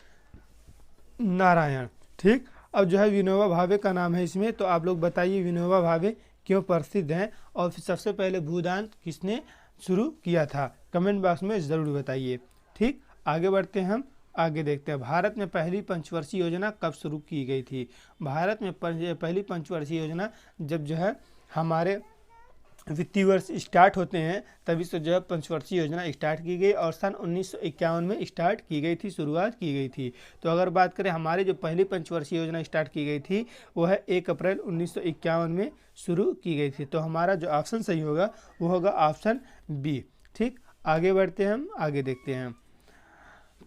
नारायण। ठीक, अब जो है विनोबा भावे का नाम है इसमें, तो आप लोग बताइए विनोबा भावे क्यों प्रसिद्ध हैं और फिर सबसे पहले भूदान किसने शुरू किया था? कमेंट बॉक्स में ज़रूर बताइए। ठीक, आगे बढ़ते हैं हम, आगे देखते हैं, भारत में पहली पंचवर्षीय योजना कब शुरू की गई थी। भारत में पहली पंचवर्षीय योजना जब जो है हमारे वित्तीय वर्ष स्टार्ट होते हैं तभी से जो है पंचवर्षीय योजना स्टार्ट की गई और सन 1951 में स्टार्ट की गई थी, शुरुआत की गई थी। तो अगर बात करें हमारी जो पहली पंचवर्षीय योजना स्टार्ट की गई थी वो है 1 अप्रैल 1951 में शुरू की गई थी। तो हमारा जो ऑप्शन सही होगा वो होगा ऑप्शन बी। ठीक, आगे बढ़ते हैं, हम आगे देखते हैं।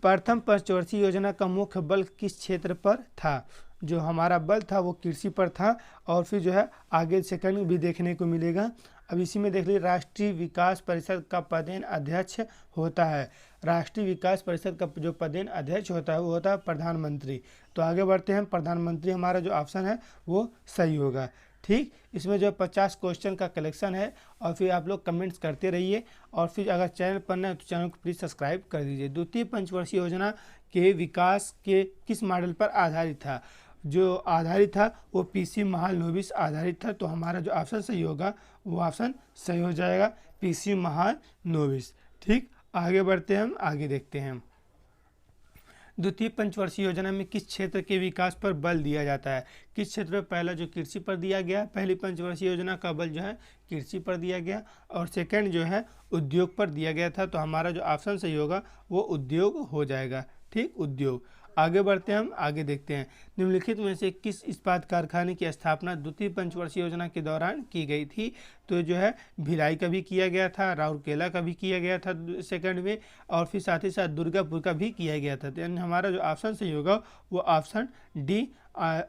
प्रथम पंचवर्षीय योजना का मुख्य बल किस क्षेत्र पर था। जो हमारा बल था वो कृषि पर था। और फिर जो है आगे सेकंड भी देखने को मिलेगा। अब इसी में देख लीजिए, राष्ट्रीय विकास परिषद का पदेन अध्यक्ष होता है। राष्ट्रीय विकास परिषद का जो पदेन अध्यक्ष होता है वो होता है प्रधानमंत्री। तो आगे बढ़ते हैं, प्रधानमंत्री हमारा जो ऑप्शन है वो सही होगा। ठीक, इसमें जो 50 क्वेश्चन का कलेक्शन है और फिर आप लोग कमेंट्स करते रहिए और फिर अगर चैनल पर नए हैं तो चैनल को प्लीज़ सब्सक्राइब कर दीजिए। द्वितीय पंचवर्षीय योजना के विकास के किस मॉडल पर आधारित था। जो आधारित था वो पीसी महालनोबिस आधारित था। तो हमारा जो ऑप्शन सही होगा वो ऑप्शन सही हो जाएगा, पीसी महालनोबिस। ठीक, आगे बढ़ते हैं, हम आगे देखते हैं। द्वितीय पंचवर्षीय योजना में किस क्षेत्र के विकास पर बल दिया जाता है। किस क्षेत्र पर, पहला जो कृषि पर दिया गया, पहली पंचवर्षीय योजना का बल जो है कृषि पर दिया गया और सेकंड जो है उद्योग पर दिया गया था। तो हमारा जो ऑप्शन सही होगा वो उद्योग हो जाएगा। ठीक, उद्योग। आगे बढ़ते हैं, हम आगे देखते हैं। निम्नलिखित में से किस इस्पात कारखाने की स्थापना द्वितीय पंचवर्षीय योजना के दौरान की गई थी। तो जो है भिलाई का भी किया गया था, राउरकेला का भी किया गया था सेकंड में, और फिर साथ ही साथ दुर्गापुर का भी किया गया था। तो यानी हमारा जो ऑप्शन सही होगा वो ऑप्शन डी,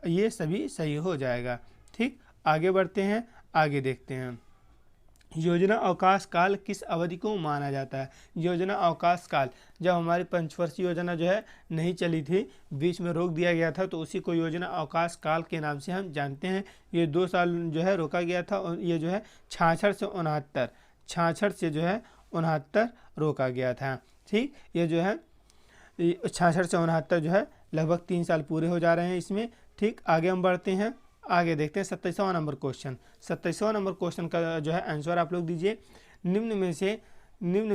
ये सभी सही हो जाएगा। ठीक, आगे बढ़ते हैं, आगे देखते हैं। योजना अवकाश काल किस अवधि को माना जाता है। योजना अवकाश काल, जब हमारी पंचवर्षीय योजना जो है नहीं चली थी, बीच में रोक दिया गया था, तो उसी को योजना अवकाश काल के नाम से हम जानते हैं। ये 2 साल जो है रोका गया था और ये जो है 66 से 69 रोका गया था। ठीक, ये जो है 66 से 69 जो है लगभग 3 साल पूरे हो जा रहे हैं इसमें। ठीक, आगे हम बढ़ते हैं, आगे देखते हैं 27वां नंबर क्वेश्चन। 27वां नंबर क्वेश्चन का जो है आंसर आप लोग दीजिए। निम्न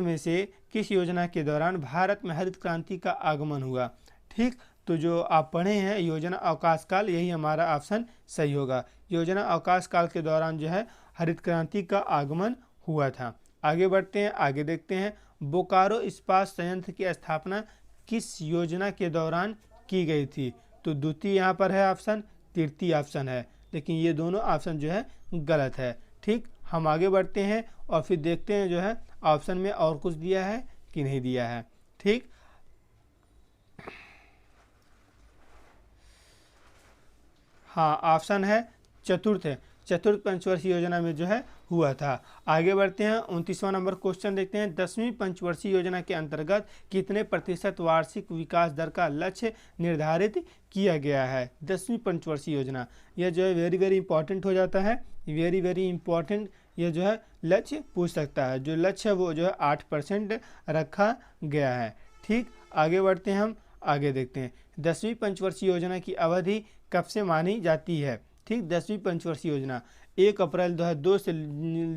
में से किस योजना के दौरान भारत में हरित क्रांति का आगमन हुआ। ठीक, तो जो आप पढ़े हैं योजना अवकाश काल, यही हमारा ऑप्शन सही होगा। योजना अवकाश काल के दौरान जो है हरित क्रांति का आगमन हुआ था। आगे बढ़ते हैं, आगे देखते हैं। बोकारो इस्पात संयंत्र की स्थापना किस योजना के दौरान की गई थी। तो द्वितीय यहाँ पर है ऑप्शन, तृतीय ऑप्शन है, लेकिन ये दोनों ऑप्शन जो है गलत है। ठीक, हम आगे बढ़ते हैं और फिर देखते हैं जो है ऑप्शन में और कुछ दिया है कि नहीं दिया है। ठीक, हाँ, ऑप्शन है चतुर्थ पंचवर्षीय योजना में जो है हुआ था। आगे बढ़ते हैं, 29वां नंबर क्वेश्चन देखते हैं। 10वीं पंचवर्षीय योजना के अंतर्गत कितने प्रतिशत वार्षिक विकास दर का लक्ष्य निर्धारित किया गया है। 10वीं पंचवर्षीय योजना, यह जो है वेरी वेरी इंपॉर्टेंट हो जाता है, वेरी वेरी इंपॉर्टेंट। यह जो है लक्ष्य पूछ सकता है, जो लक्ष्य है वो जो है 8% रखा गया है। ठीक, आगे बढ़ते हैं, हम आगे देखते हैं। 10वीं पंचवर्षीय योजना की अवधि कब से मानी जाती है। ठीक, 10वीं पंचवर्षीय योजना 1 अप्रैल 2002 से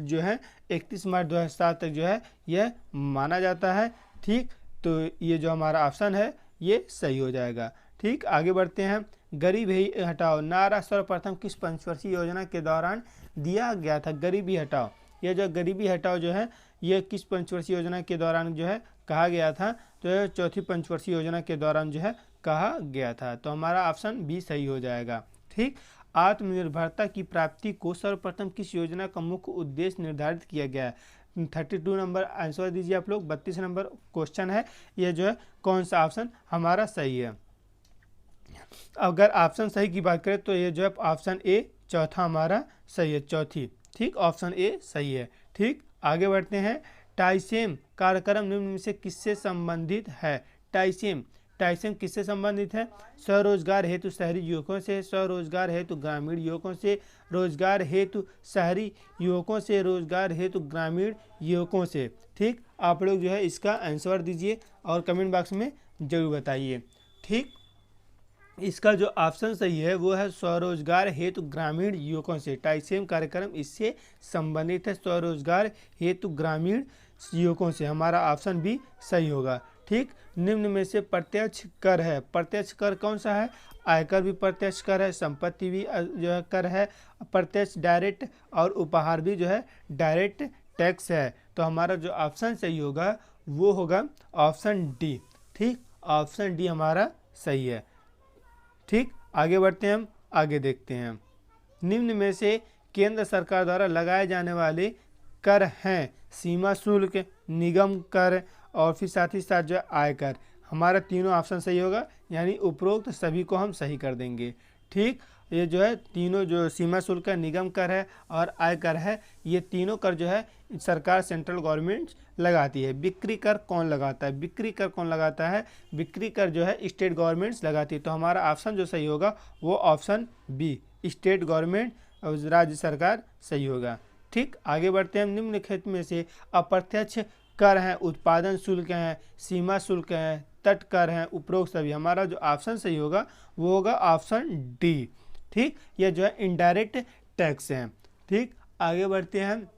जो है 31 मार्च 2007 तक जो है यह माना जाता है। ठीक, तो ये जो हमारा ऑप्शन है ये सही हो जाएगा। ठीक, आगे बढ़ते हैं। गरीबी हटाओ नारा सर्वप्रथम किस पंचवर्षीय योजना के दौरान दिया गया था। गरीबी हटाओ, यह जो गरीबी हटाओ जो है यह किस पंचवर्षीय योजना के दौरान जो है कहा गया था। तो यह चौथी पंचवर्षीय योजना के दौरान जो है कहा गया था। तो हमारा ऑप्शन बी सही हो जाएगा। ठीक, आत्मनिर्भरता की प्राप्ति को सर्वप्रथम किस योजना का मुख्य उद्देश्य निर्धारित किया गया है। 32 नंबर आंसर दीजिए आप लोग। 32 नंबर क्वेश्चन है, यह जो है कौन सा ऑप्शन हमारा सही है। अगर ऑप्शन सही की बात करें तो ये जो है ऑप्शन ए चौथा हमारा सही है, चौथी। ठीक, ऑप्शन ए सही है। ठीक, आगे बढ़ते हैं। टाइसेम कार्यक्रम निम्न में से किससे संबंधित है। टाइसेम किससे संबंधित है। स्वरोजगार हेतु शहरी युवकों से, स्वरोजगार हेतु ग्रामीण युवकों से, रोजगार हेतु शहरी युवकों से, रोजगार हेतु ग्रामीण युवकों से। ठीक, आप लोग जो है इसका आंसर दीजिए और कमेंट बॉक्स में जरूर बताइए। ठीक, इसका जो ऑप्शन सही है वो है स्वरोजगार हेतु ग्रामीण युवकों से। टाइसेम कार्यक्रम इससे संबंधित है, स्वरोजगार हेतु ग्रामीण युवकों से। हमारा ऑप्शन भी सही होगा। ठीक। निम्न में से प्रत्यक्ष कर है, प्रत्यक्ष कर कौन सा है? आयकर भी प्रत्यक्ष कर है, संपत्ति भी जो है कर है, प्रत्यक्ष डायरेक्ट, और उपहार भी जो है डायरेक्ट टैक्स है। तो हमारा जो ऑप्शन सही होगा वो होगा ऑप्शन डी। ठीक, ऑप्शन डी हमारा सही है। ठीक, आगे बढ़ते हैं, हम आगे देखते हैं। निम्न में से केंद्र सरकार द्वारा लगाए जाने वाले कर हैं सीमा शुल्क, निगम कर और फिर साथ ही साथ जो है आयकर। हमारा तीनों ऑप्शन सही होगा, यानी उपरोक्त सभी को हम सही कर देंगे। ठीक, ये जो है तीनों जो सीमा शुल्क है, निगम कर है और आयकर है, ये तीनों कर जो है सरकार सेंट्रल गवर्नमेंट लगाती है। बिक्री कर कौन लगाता है? बिक्री कर कौन लगाता है? बिक्री कर जो है स्टेट गवर्नमेंट्स लगाती है। तो हमारा ऑप्शन जो सही होगा वो ऑप्शन बी, स्टेट गवर्नमेंट और राज्य सरकार सही होगा। ठीक, आगे बढ़ते हैं। निम्नलिखित में से अप्रत्यक्ष कर हैं, उत्पादन शुल्क हैं, सीमा शुल्क हैं, तट कर हैं, उपरोक्त सभी। हमारा जो ऑप्शन सही होगा वो होगा ऑप्शन डी। ठीक, ये जो है इनडायरेक्ट टैक्स हैं। ठीक, आगे बढ़ते हैं,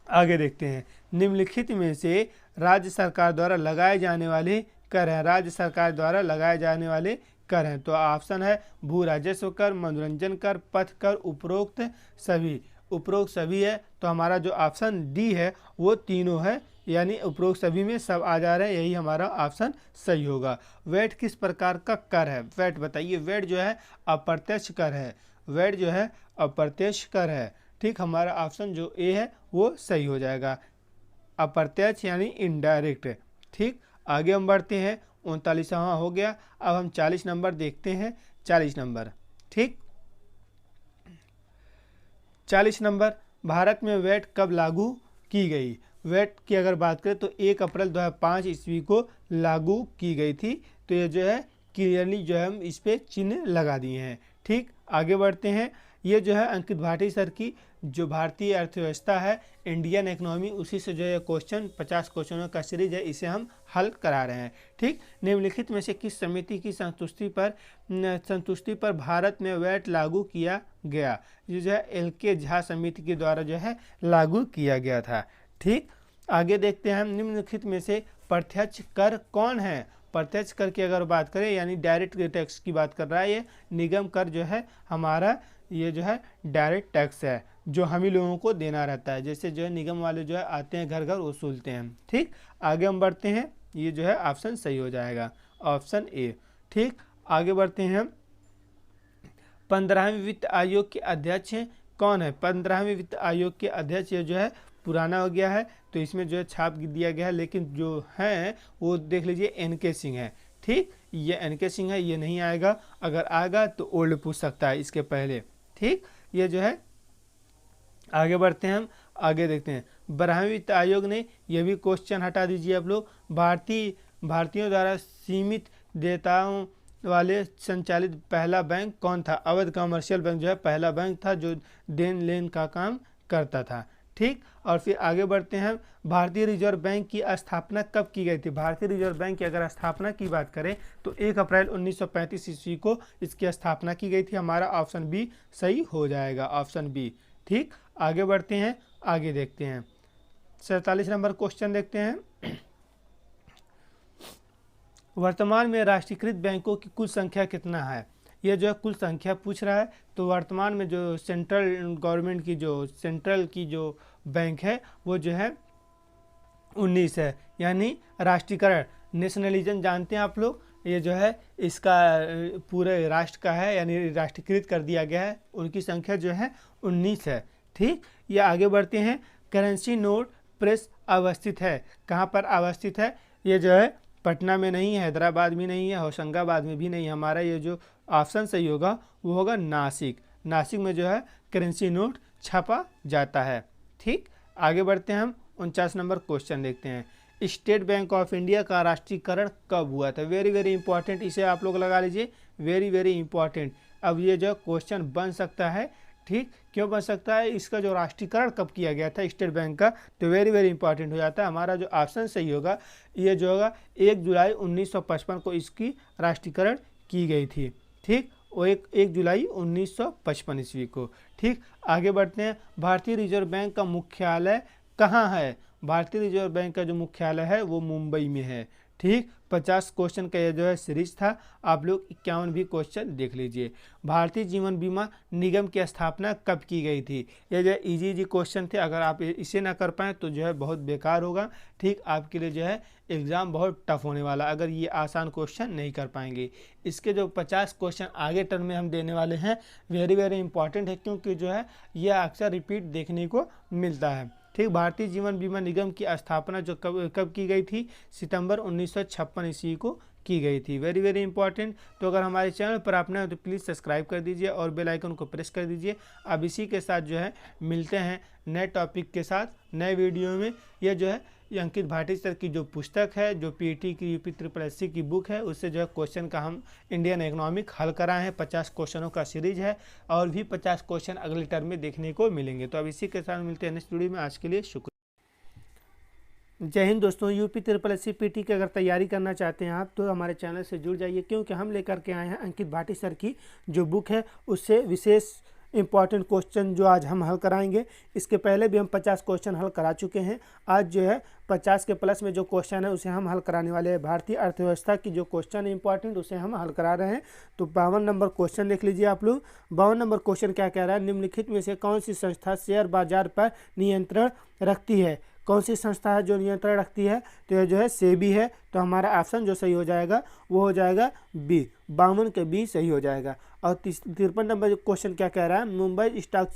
आगे देखते हैं। निम्नलिखित में से राज्य सरकार द्वारा लगाए जाने वाले कर हैं, राज्य सरकार द्वारा लगाए जाने वाले कर हैं। तो ऑप्शन है भू राजस्व कर, मनोरंजन कर, पथ कर, उपरोक्त सभी। उपरोक्त सभी है, तो हमारा जो ऑप्शन डी है वो तीनों है, यानी उपरोक्त सभी में सब आ जा रहे हैं, यही हमारा ऑप्शन सही होगा। वैट किस प्रकार का कर है? वैट बताइए। वैट जो है अप्रत्यक्ष कर है, वैट जो है अप्रत्यक्ष कर है। ठीक, हमारा ऑप्शन जो ए है वो सही हो जाएगा, अप्रत्यक्ष यानी इनडायरेक्ट। ठीक, आगे हम बढ़ते हैं। 39वां हो गया, अब हम 40 नंबर देखते हैं। 40 नंबर, ठीक, 40 नंबर, भारत में वैट कब लागू की गई? वैट की अगर बात करें तो 1 अप्रैल 2005 ईस्वी को लागू की गई थी। तो ये जो है क्लियरली जो है हम इस पर चिन्ह लगा दिए हैं। ठीक, आगे बढ़ते हैं। ये जो है अंकित भाटी सर की जो भारतीय अर्थव्यवस्था है, इंडियन इकोनॉमी, उसी से जो है क्वेश्चन 50 क्वेश्चनों का सीरीज है, इसे हम हल करा रहे हैं। ठीक, निम्नलिखित में से किस समिति की संतुष्टि पर भारत में वैट लागू किया गया? ये जो है LK झा समिति के द्वारा जो है लागू किया गया था। ठीक, आगे देखते हैं हम। निम्नलिखित में से प्रत्यक्ष कर कौन है? प्रत्यक्ष कर की अगर बात करें यानी डायरेक्ट टैक्स की बात कर रहा है ये। निगम कर जो है हमारा ये जो है डायरेक्ट टैक्स है, जो हम ही लोगों को देना रहता है, जैसे जो है निगम वाले जो है आते हैं घर घर वसूलते हैं। ठीक, आगे हम बढ़ते हैं। ये जो है ऑप्शन सही हो जाएगा, ऑप्शन ए। ठीक, आगे बढ़ते हैं हम। 15वें वित्त आयोग के अध्यक्ष कौन है? 15वें वित्त आयोग के अध्यक्ष ये जो है पुराना हो गया है, तो इसमें जो है छाप दिया गया है, लेकिन जो है वो देख लीजिए NK सिंह है। ठीक, ये NK सिंह है, ये नहीं आएगा, अगर आएगा तो ओल्ड पूछ सकता है इसके पहले। ठीक, ये जो है आगे बढ़ते हैं हम, आगे देखते हैं। 12वें वित्त आयोग ने, यह भी क्वेश्चन हटा दीजिए आप लोग। भारतीयों द्वारा सीमित देयताओं वाले संचालित पहला बैंक कौन था? अवध कमर्शियल बैंक जो है पहला बैंक था जो देन लेन का काम करता था। ठीक, और फिर आगे बढ़ते हैं। भारतीय रिजर्व बैंक की स्थापना कब की गई थी? भारतीय रिजर्व बैंक की अगर स्थापना की बात करें तो 1 अप्रैल 1935 ईस्वी को इसकी स्थापना की गई थी। हमारा ऑप्शन बी सही हो जाएगा, ऑप्शन बी। ठीक, आगे बढ़ते हैं, आगे देखते हैं। 47 नंबर क्वेश्चन देखते हैं। वर्तमान में राष्ट्रीयकृत बैंकों की कुल संख्या कितना है? ये जो है कुल संख्या पूछ रहा है। तो वर्तमान में जो सेंट्रल गवर्नमेंट की जो सेंट्रल की जो बैंक है वो जो है 19 है, यानी राष्ट्रीयकरण, नेशनलिज्म जानते हैं आप लोग, ये जो है इसका पूरे राष्ट्र का है, यानी राष्ट्रीयकृत कर दिया गया है। उनकी संख्या जो है 19 है। ठीक, ये आगे बढ़ते हैं। करेंसी नोट प्रेस अवस्थित है, कहाँ पर अवस्थित है? ये जो है पटना में नहीं है, हैदराबाद में नहीं है, होशंगाबाद में भी नहीं। हमारा ये जो ऑप्शन सही होगा वो होगा नासिक। नासिक में जो है करेंसी नोट छापा जाता है। ठीक, आगे बढ़ते हैं हम। 49 नंबर क्वेश्चन देखते हैं। स्टेट बैंक ऑफ इंडिया का राष्ट्रीयकरण कब हुआ था? वेरी वेरी इंपॉर्टेंट, इसे आप लोग लगा लीजिए, वेरी वेरी इंपॉर्टेंट। अब ये जो क्वेश्चन बन सकता है, ठीक, क्यों बन सकता है? इसका जो राष्ट्रीयकरण कब किया गया था स्टेट बैंक का, तो वेरी वेरी इंपॉर्टेंट हो जाता है। हमारा जो ऑप्शन सही होगा ये जो होगा 1 जुलाई 1955 को इसकी राष्ट्रीयकरण की गई थी। ठीक, वो 1 जुलाई 1955 ईस्वी को। ठीक, आगे बढ़ते हैं। भारतीय रिजर्व बैंक का मुख्यालय कहाँ है? भारतीय रिजर्व बैंक का जो मुख्यालय है वो मुंबई में है। ठीक, 50 क्वेश्चन का ये जो है सीरीज था। आप लोग 51 भी क्वेश्चन देख लीजिए। भारतीय जीवन बीमा निगम की स्थापना कब की गई थी? ये जो है इजी क्वेश्चन थे, अगर आप इसे ना कर पाएँ तो जो है बहुत बेकार होगा। ठीक, आपके लिए जो है एग्ज़ाम बहुत टफ होने वाला अगर ये आसान क्वेश्चन नहीं कर पाएंगे। इसके जो 50 क्वेश्चन आगे टर्म में हम देने वाले हैं वेरी वेरी इंपॉर्टेंट है, क्योंकि जो है यह अक्सर रिपीट देखने को मिलता है। ठीक, भारतीय जीवन बीमा निगम की स्थापना जो कब की गई थी? सितंबर 1956 ईस्वी को की गई थी। Very very important. तो अगर हमारे चैनल पर आप नए हो तो प्लीज़ सब्सक्राइब कर दीजिए और बेल आइकन को प्रेस कर दीजिए। अब इसी के साथ जो है मिलते हैं नए टॉपिक के साथ नए वीडियो में। यह जो है ये अंकित भाटी सर की जो पुस्तक है, जो पीटी की यूपी ट्रिपल एससी की बुक है, उससे जो है क्वेश्चन का हम इंडियन इकोनॉमिक हल कराए हैं। 50 क्वेश्चनों का सीरीज है और भी 50 क्वेश्चन अगले टर्म में देखने को मिलेंगे। तो अब इसी के साथ मिलते हैं नेक्स्ट वीडियो में। आज के लिए शुक्रिया। जय हिंद दोस्तों। यूपी ट्रिपल एससी पीटी की अगर तैयारी करना चाहते हैं आप तो हमारे चैनल से जुड़ जाइए, क्योंकि हम लेकर के आए हैं अंकित भाटी सर की जो बुक है उससे विशेष इंपॉर्टेंट क्वेश्चन जो आज हम हल कराएंगे। इसके पहले भी हम 50 क्वेश्चन हल करा चुके हैं। आज जो है 50 के प्लस में जो क्वेश्चन है उसे हम हल कराने वाले हैं। भारतीय अर्थव्यवस्था की जो क्वेश्चन है इंपॉर्टेंट उसे हम हल करा रहे हैं। तो 52 नंबर क्वेश्चन देख लीजिए आप लोग। 52 नंबर क्वेश्चन क्या कह रहा है? निम्नलिखित में से कौन सी संस्था शेयर बाजार पर नियंत्रण रखती है? कौन सी संस्था है जो नियंत्रण रखती है? तो ये जो है सेबी है। तो हमारा ऑप्शन जो सही हो जाएगा वो हो जाएगा बी, 52 के बी सही हो जाएगा। और 53 नंबर क्वेश्चन क्या कह रहा है? मुंबई स्टॉक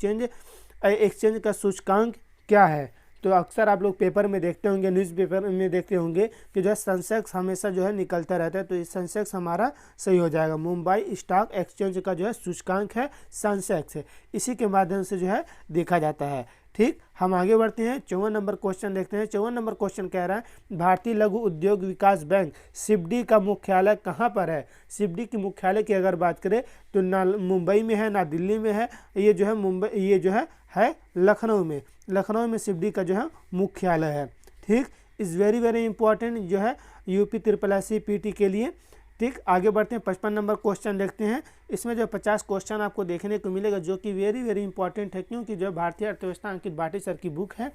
एक्सचेंज का सूचकांक क्या है? तो अक्सर आप लोग पेपर में देखते होंगे, न्यूज़पेपर में देखते होंगे कि जो है सेंसेक्स हमेशा जो है निकलता रहता है। तो ये सेंसेक्स हमारा सही हो जाएगा। मुंबई स्टॉक एक्सचेंज का जो है सूचकांक है सेंसेक्स है, इसी के माध्यम से जो है देखा जाता है। ठीक, हम आगे बढ़ते हैं। 54 नंबर क्वेश्चन देखते हैं। 54 नंबर क्वेश्चन कह रहा है भारतीय लघु उद्योग विकास बैंक सिफडी का मुख्यालय कहाँ पर है? सिफडी की मुख्यालय की अगर बात करें तो ना मुंबई में है ना दिल्ली में है। ये जो है मुंबई, ये जो है लखनऊ में। लखनऊ में सिफडी का जो है मुख्यालय है। ठीक, इज़ वेरी वेरी इंपॉर्टेंट जो है यूपी ट्रिपल एससी पीटी के लिए। ठीक, आगे बढ़ते हैं। 55 नंबर क्वेश्चन देखते हैं। इसमें जो 50 क्वेश्चन आपको देखने को मिलेगा जो कि वेरी वेरी इंपॉर्टेंट है, क्योंकि जो भारतीय अर्थव्यवस्था अंकित भाटी सर की बुक है।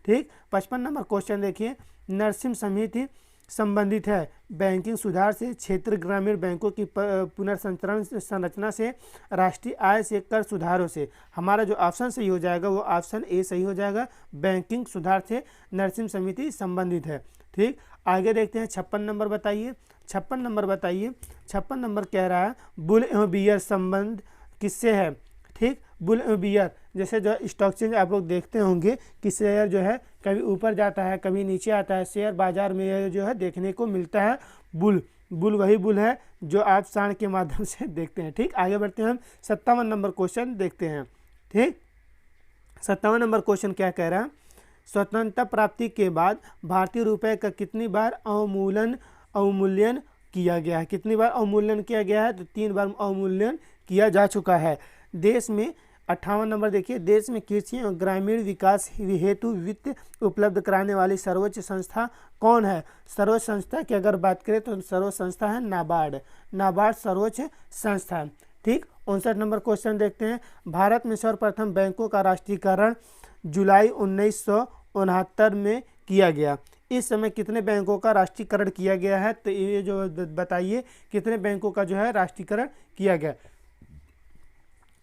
ठीक, 55 नंबर क्वेश्चन देखिए। नरसिम्हा समिति संबंधित है बैंकिंग सुधार से, क्षेत्र ग्रामीण बैंकों की पुनर्संचरण संरचना से, राष्ट्रीय आय से, कर सुधारों से। हमारा जो ऑप्शन सही हो जाएगा वो ऑप्शन ए सही हो जाएगा। बैंकिंग सुधार से नरसिम्हा समिति संबंधित है। ठीक, आगे देखते हैं। 56 नंबर बताइए। 56 नंबर बताइए। 56 नंबर कह रहा है बुल एवं बियर संबंध किससे है? ठीक, बुल एवं बियर जैसे जो स्टॉक एक्सचेंज आप लोग देखते होंगे कि शेयर जो है कभी ऊपर जाता है कभी नीचे आता है। शेयर बाजार में यह जो है देखने को मिलता है बुल वही बुल है जो आप सांड के माध्यम से देखते हैं। ठीक, आगे बढ़ते हैं हम। 57 नंबर क्वेश्चन देखते हैं। ठीक, 57 नंबर क्वेश्चन क्या कह रहा है? स्वतंत्रता प्राप्ति के बाद भारतीय रुपये का कितनी बार अवमूल्यन किया गया है? कितनी बार अवमूल्यन किया गया है? तो 3 बार अवमूल्यन किया जा चुका है। देश में 58 नंबर देखिए। देश में कृषि और ग्रामीण विकास हेतु वित्त उपलब्ध कराने वाली सर्वोच्च संस्था कौन है? सर्वोच्च संस्था की अगर बात करें तो सर्वोच्च संस्था है नाबार्ड। नाबार्ड सर्वोच्च संस्था। ठीक, 59 नंबर क्वेश्चन देखते हैं। भारत में सर्वप्रथम बैंकों का राष्ट्रीयकरण जुलाई 1969 में किया गया। इस समय कितने बैंकों का राष्ट्रीयकरण किया गया है? तो ये जो बताइए कितने बैंकों का जो है राष्ट्रीयकरण किया गया?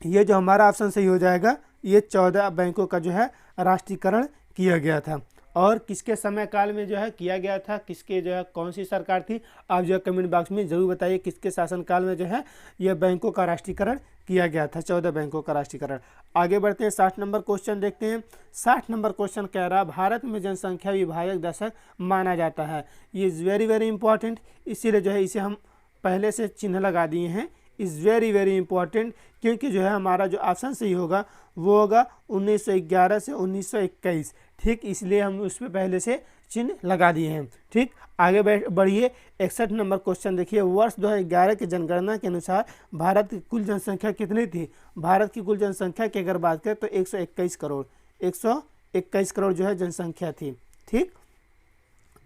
ये जो हमारा ऑप्शन सही हो जाएगा, ये 14 बैंकों का जो है राष्ट्रीयकरण किया गया था। और किसके समय काल में जो है किया गया था? किसके जो है कौन सी सरकार थी? आप जो है कमेंट बॉक्स में ज़रूर बताइए किसके शासनकाल में जो है यह बैंकों का राष्ट्रीयकरण किया गया था। 14 बैंकों का राष्ट्रीयकरण। आगे बढ़ते हैं। 60 नंबर क्वेश्चन देखते हैं। 60 नंबर क्वेश्चन कह रहा है भारत में जनसंख्या विभाजक दशक माना जाता है। ये इज़ वेरी वेरी इंपॉर्टेंट, इसीलिए जो है इसे हम पहले से चिन्ह लगा दिए हैं। इज़ वेरी वेरी इंपॉर्टेंट, क्योंकि जो है हमारा जो ऑप्शन सही होगा वो होगा 1911 से 1921। ठीक, इसलिए हम उस पर पहले से चिन्ह लगा दिए हैं। ठीक, आगे बढ़िए। 61 नंबर क्वेश्चन देखिए। वर्ष 2011 की जनगणना के अनुसार भारत की कुल जनसंख्या कितनी थी? भारत की कुल जनसंख्या की अगर बात करें तो 121 करोड़ 121 करोड़ जो है जनसंख्या थी। ठीक,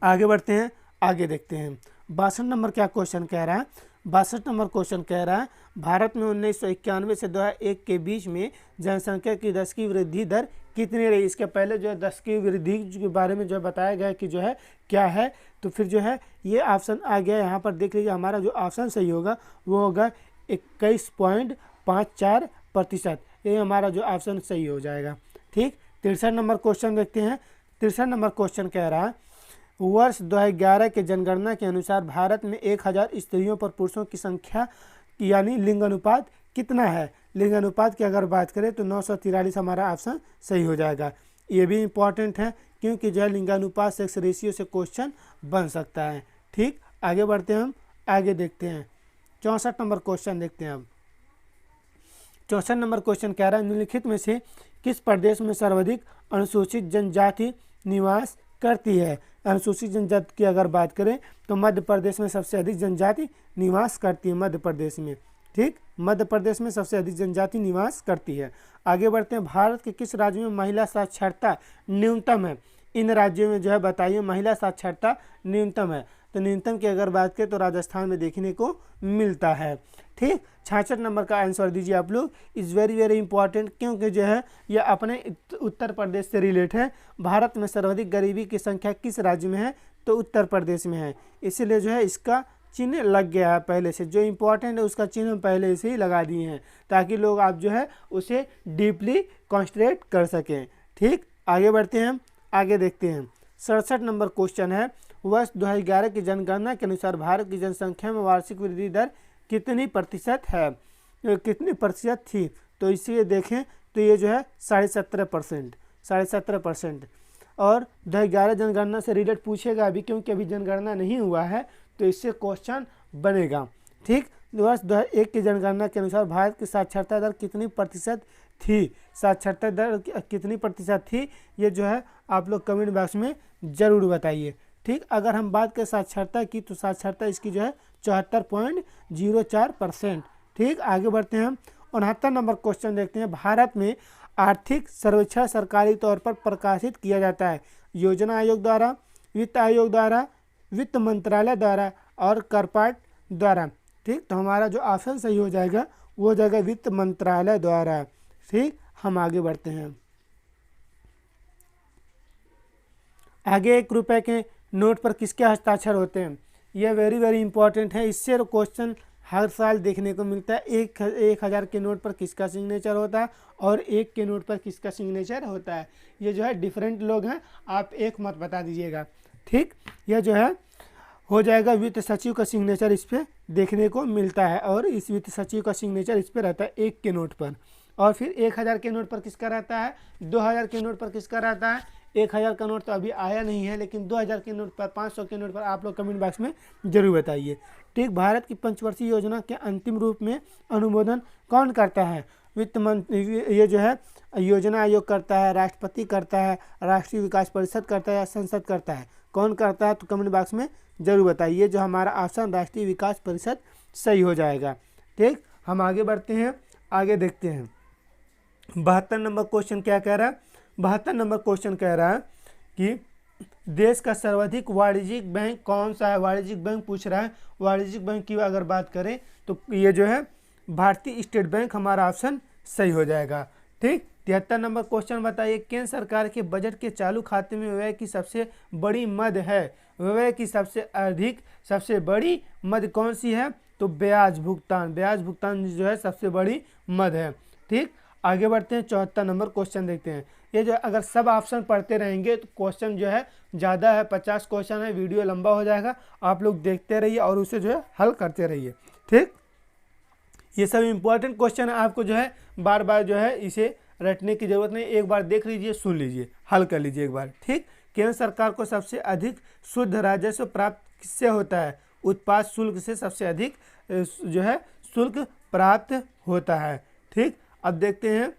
आगे बढ़ते हैं। आगे देखते हैं। 62 नंबर क्या क्वेश्चन कह रहा है? 62 नंबर क्वेश्चन कह रहा है भारत में 1991 से 2001 के बीच में जनसंख्या की दर की वृद्धि दर कितनी रही। इसके पहले जो है 10 की वृद्धि के बारे में जो है बताया गया कि जो है क्या है, तो फिर जो है ये ऑप्शन आ गया। यहाँ पर देख लीजिए हमारा जो ऑप्शन सही होगा वो होगा 21.54%। ये हमारा जो ऑप्शन सही हो जाएगा। ठीक, 63 नंबर क्वेश्चन देखते हैं। 63 नंबर क्वेश्चन कह रहा है वर्ष 2011 के जनगणना के अनुसार भारत में 1000 स्त्रियों पर पुरुषों की संख्या यानी लिंगानुपात कितना है। लिंगानुपात की अगर बात करें तो 943 हमारा ऑप्शन सही हो जाएगा। ये भी इम्पॉर्टेंट है क्योंकि जो है लिंगानुपात सेक्स रेशियो से क्वेश्चन बन सकता है। ठीक, आगे बढ़ते हैं हम, आगे देखते हैं 64 नंबर क्वेश्चन देखते हैं। अब 64 नंबर क्वेश्चन कह रहा है निम्नलिखित में से किस प्रदेश में सर्वाधिक अनुसूचित जनजाति निवास करती है। अनुसूचित जनजाति की अगर बात करें तो मध्य प्रदेश में सबसे अधिक जनजाति निवास करती है, मध्य प्रदेश में। ठीक, मध्य प्रदेश में सबसे अधिक जनजाति निवास करती है। आगे बढ़ते हैं भारत के किस राज्य में महिला साक्षरता न्यूनतम है। इन राज्यों में जो है बताइए महिला साक्षरता न्यूनतम है। तो न्यूनतम की अगर बात करें तो राजस्थान में देखने को मिलता है। ठीक, 66 नंबर का आंसर दीजिए आप लोग। इज़ वेरी वेरी इंपॉर्टेंट क्योंकि जो है यह अपने उत्तर प्रदेश से रिलेट है। भारत में सर्वाधिक गरीबी की संख्या किस राज्य में है, तो उत्तर प्रदेश में है। इसीलिए जो है इसका चिन्ह लग गया है पहले से, जो इम्पोर्टेंट है उसका चिन्ह पहले से ही लगा दिए हैं ताकि लोग आप जो है उसे डीपली कॉन्सेंट्रेट कर सकें। ठीक, आगे बढ़ते हैं, आगे देखते हैं 67 नंबर क्वेश्चन है वर्ष 2011 की जनगणना के अनुसार भारत की जनसंख्या में वार्षिक वृद्धि दर कितनी प्रतिशत है, कितनी प्रतिशत थी। तो इसीलिए देखें तो ये जो है 17.5%, 17.5%। और 2011 जनगणना से रिलेटेड पूछेगा अभी क्योंकि अभी जनगणना नहीं हुआ है तो इससे क्वेश्चन बनेगा। ठीक, वर्ष 2001 की जनगणना के अनुसार भारत की साक्षरता दर कितनी प्रतिशत थी, साक्षरता दर कितनी प्रतिशत थी, ये जो है आप लोग कमेंट बॉक्स में ज़रूर बताइए। ठीक, अगर हम बात करें साक्षरता की तो साक्षरता इसकी जो है 74.04%। ठीक, आगे बढ़ते हैं हम 69 नंबर क्वेश्चन देखते हैं। भारत में आर्थिक सर्वेक्षण सरकारी तौर पर प्रकाशित किया जाता है योजना आयोग द्वारा, वित्त आयोग द्वारा, वित्त मंत्रालय द्वारा और करपाट द्वारा। ठीक, तो हमारा जो ऑप्शन सही हो जाएगा वो हो जाएगा वित्त मंत्रालय द्वारा। ठीक, हम आगे बढ़ते हैं। आगे 1 रुपये के नोट पर किसके हस्ताक्षर होते हैं, यह वेरी वेरी इंपॉर्टेंट है। इससे क्वेश्चन हर साल देखने को मिलता है। 1000 के नोट पर किसका सिग्नेचर होता है और 1 के नोट पर किसका सिग्नेचर होता है। ये जो है डिफरेंट लोग हैं, आप एक मत बता दीजिएगा। ठीक, यह जो है हो जाएगा वित्त सचिव का सिग्नेचर इस पर देखने को मिलता है और इस वित्त सचिव का सिग्नेचर इस पर रहता है 1 के नोट पर। और फिर 1000 के नोट पर किसका रहता है, 2000 के नोट पर किसका रहता है। 1000 का नोट तो अभी आया नहीं है लेकिन 2000 के नोट पर, 500 के नोट पर आप लोग कमेंट बॉक्स में जरूर बताइए। ठीक, भारत की पंचवर्षीय योजना के अंतिम रूप में अनुमोदन कौन करता है, वित्त मंत्री, ये जो है योजना आयोग करता है, राष्ट्रपति करता है, राष्ट्रीय विकास परिषद करता है या संसद करता है, कौन करता है, तो कमेंट बॉक्स में जरूर बताइए। जो हमारा ऑप्शन राष्ट्रीय विकास परिषद सही हो जाएगा। ठीक, हम आगे बढ़ते हैं, आगे देखते हैं 72 नंबर क्वेश्चन क्या कह रहा है। 72 नंबर क्वेश्चन कह रहा है कि देश का सर्वाधिक वाणिज्यिक बैंक कौन सा है। वाणिज्यिक बैंक पूछ रहा है। वाणिज्यिक बैंक की अगर बात करें तो ये जो है भारतीय स्टेट बैंक हमारा ऑप्शन सही हो जाएगा। ठीक, 73 नंबर क्वेश्चन बताइए केंद्र सरकार के बजट के चालू खाते में व्यय की सबसे बड़ी मद है। व्यय की सबसे बड़ी मद कौन सी है, तो ब्याज भुगतान। ब्याज भुगतान जो है सबसे बड़ी मद है। ठीक, आगे बढ़ते हैं 74 नंबर क्वेश्चन देखते हैं। ये जो अगर सब ऑप्शन पढ़ते रहेंगे तो क्वेश्चन जो है ज़्यादा है, 50 क्वेश्चन है, वीडियो लंबा हो जाएगा। आप लोग देखते रहिए और उसे जो है हल करते रहिए। ठीक, ये सब इम्पोर्टेंट क्वेश्चन है, आपको जो है बार बार जो है इसे रटने की जरूरत नहीं, एक बार देख लीजिए, सुन लीजिए, हल कर लीजिए एक बार। ठीक, केंद्र सरकार को सबसे अधिक शुद्ध राजस्व प्राप्त किससे होता है, उत्पाद शुल्क से सबसे अधिक जो है शुल्क प्राप्त होता है। ठीक, अब देखते हैं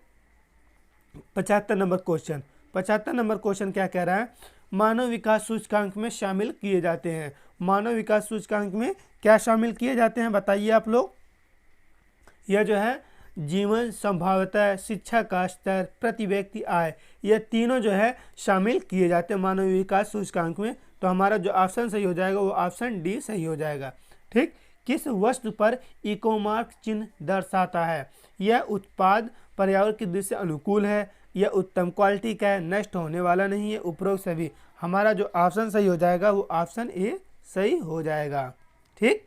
75 नंबर क्वेश्चन। 75 नंबर क्वेश्चन क्या कह रहा है, मानव विकास सूचकांक में शामिल किए जाते हैं। मानव विकास सूचकांक में क्या शामिल किए जाते हैं बताइए आप लोग। यह जो है जीवन संभाव्यता, शिक्षा का स्तर, प्रति व्यक्ति आय, यह तीनों जो है शामिल किए जाते हैं मानव विकास सूचकांक में। तो हमारा जो ऑप्शन सही हो जाएगा वो ऑप्शन डी सही हो जाएगा। ठीक, किस वस्तु पर इको मार्क चिन्ह दर्शाता है, यह उत्पाद पर्यावरण की दृष्टि से अनुकूल है, यह उत्तम क्वालिटी का है, नष्ट होने वाला नहीं है। उपरोक्त सभी, हमारा जो ऑप्शन सही हो जाएगा वो ऑप्शन ए सही हो जाएगा। ठीक,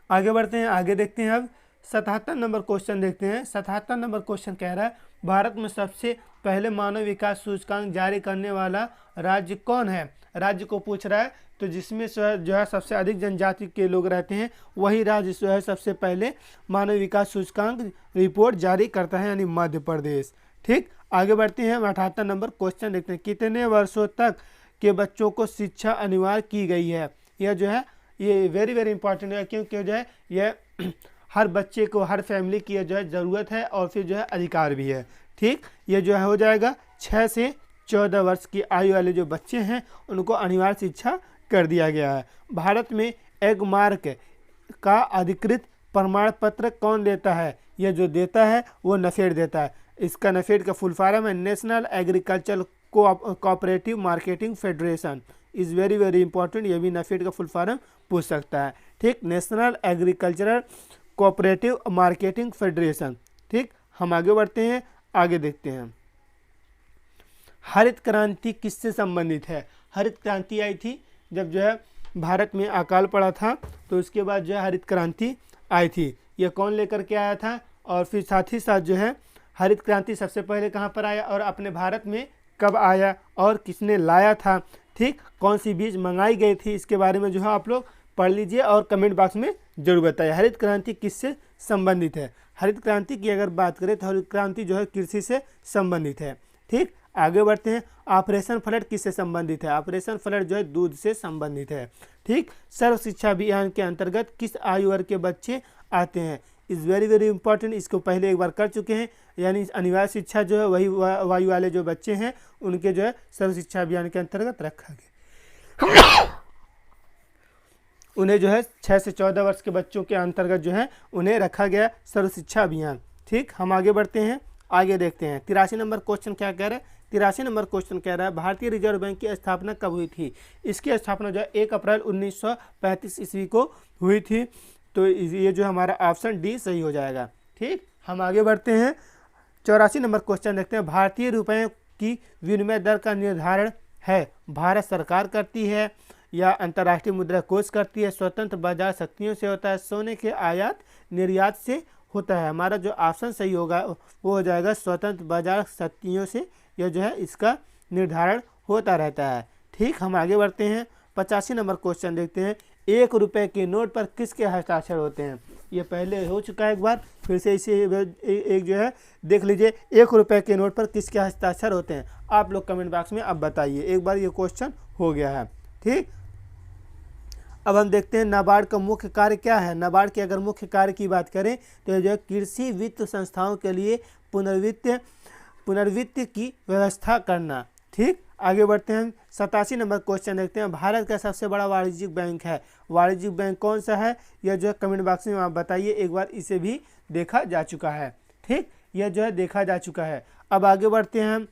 आगे बढ़ते हैं, आगे देखते हैं। अब 77 नंबर क्वेश्चन देखते हैं। 77 नंबर क्वेश्चन कह रहा है भारत में सबसे पहले मानव विकास सूचकांक जारी करने वाला राज्य कौन है। राज्य को पूछ रहा है, तो जिसमें जो है सबसे अधिक जनजाति के लोग रहते हैं वही राज्य जो है सबसे पहले मानव विकास सूचकांक रिपोर्ट जारी करता है, यानी मध्य प्रदेश। ठीक, आगे बढ़ते हैं। 78 नंबर क्वेश्चन देखते हैं। कितने वर्षों तक के बच्चों को शिक्षा अनिवार्य की गई है। यह जो है ये वेरी वेरी इंपॉर्टेंट है, क्योंकि जो है यह हर बच्चे को, हर फैमिली की जो है ज़रूरत है और फिर जो है अधिकार भी है। ठीक, ये जो है हो जाएगा 6 से 14 वर्ष की आयु वाले जो बच्चे हैं उनको अनिवार्य शिक्षा कर दिया गया है। भारत में एग मार्क का अधिकृत प्रमाण पत्र कौन देता है। यह जो देता है वो नफेड देता है। इसका नफेड का फुल फॉर्म है national agriculture cooperative marketing federation. Is very very important, ये भी नफेड का फुल फॉर्म पूछ सकता है। ठीक, national agricultural cooperative marketing federation. ठीक, हम आगे बढ़ते हैं, आगे देखते हैं। हरित क्रांति किससे संबंधित है। हरित क्रांति आई थी जब जो है भारत में अकाल पड़ा था, तो उसके बाद जो है हरित क्रांति आई थी। यह कौन लेकर के आया था, और फिर साथ ही साथ जो है हरित क्रांति सबसे पहले कहाँ पर आया और अपने भारत में कब आया और किसने लाया था। ठीक, कौन सी बीज मंगाई गई थी, इसके बारे में जो है आप लोग पढ़ लीजिए और कमेंट बॉक्स में जरूर बताइए। हरित क्रांति किससे संबंधित है। हरित क्रांति की अगर बात करें तो हरित क्रांति जो है कृषि से संबंधित है। ठीक, आगे बढ़ते हैं। ऑपरेशन फ्लड किससे संबंधित है। ऑपरेशन फ्लड जो है दूध से संबंधित है। ठीक, सर्व शिक्षा अभियान के अंतर्गत किस आयु वर्ग के बच्चे आते हैं। इज़ वेरी वेरी इंपॉर्टेंट, इसको पहले एक बार कर चुके हैं, यानी अनिवार्य शिक्षा जो है वही वायु वाले जो बच्चे हैं उनके जो है सर्व शिक्षा अभियान के अंतर्गत रखा गया। उन्हें जो है 6 से 14 वर्ष के बच्चों के अंतर्गत जो है उन्हें रखा गया सर्व शिक्षा अभियान। ठीक, हम आगे बढ़ते हैं, आगे देखते हैं। 83 नंबर क्वेश्चन क्या कह रहा है। 83 नंबर क्वेश्चन कह रहा है भारतीय रिजर्व बैंक की स्थापना कब हुई थी। इसकी स्थापना जो है 1 अप्रैल 1935 ईस्वी को हुई थी। तो ये जो हमारा ऑप्शन डी सही हो जाएगा। ठीक, हम आगे बढ़ते हैं। 84 नंबर क्वेश्चन देखते हैं। भारतीय रुपये की विनिमय दर का निर्धारण है भारत सरकार करती है या अंतर्राष्ट्रीय मुद्रा कोष करती है, स्वतंत्र बाजार शक्तियों से होता है, सोने के आयात निर्यात से होता है। हमारा जो ऑप्शन सही होगा वो हो जाएगा स्वतंत्र बाजार शक्तियों से, यह जो है इसका निर्धारण होता रहता है। ठीक, हम आगे बढ़ते हैं। 85 नंबर क्वेश्चन देखते हैं। 1 रुपये के नोट पर किसके हस्ताक्षर होते हैं। ये पहले हो चुका है एक बार, फिर से इसे एक जो है देख लीजिए। 1 रुपये के नोट पर किसके हस्ताक्षर होते हैं, आप लोग कमेंट बॉक्स में अब बताइए। एक बार ये क्वेश्चन हो गया है। ठीक, अब हम देखते हैं नाबार्ड का मुख्य कार्य क्या है। नाबार्ड के अगर मुख्य कार्य की बात करें तो जो है कृषि वित्त संस्थाओं के लिए पुनर्वित्त की व्यवस्था करना। ठीक, आगे बढ़ते हैं। 87 नंबर क्वेश्चन देखते हैं। भारत का सबसे बड़ा वाणिज्यिक बैंक है। वाणिज्यिक बैंक कौन सा है, यह जो है कमेंट बॉक्स में आप बताइए। एक बार इसे भी देखा जा चुका है। ठीक, यह जो है देखा जा चुका है। अब आगे बढ़ते हैं।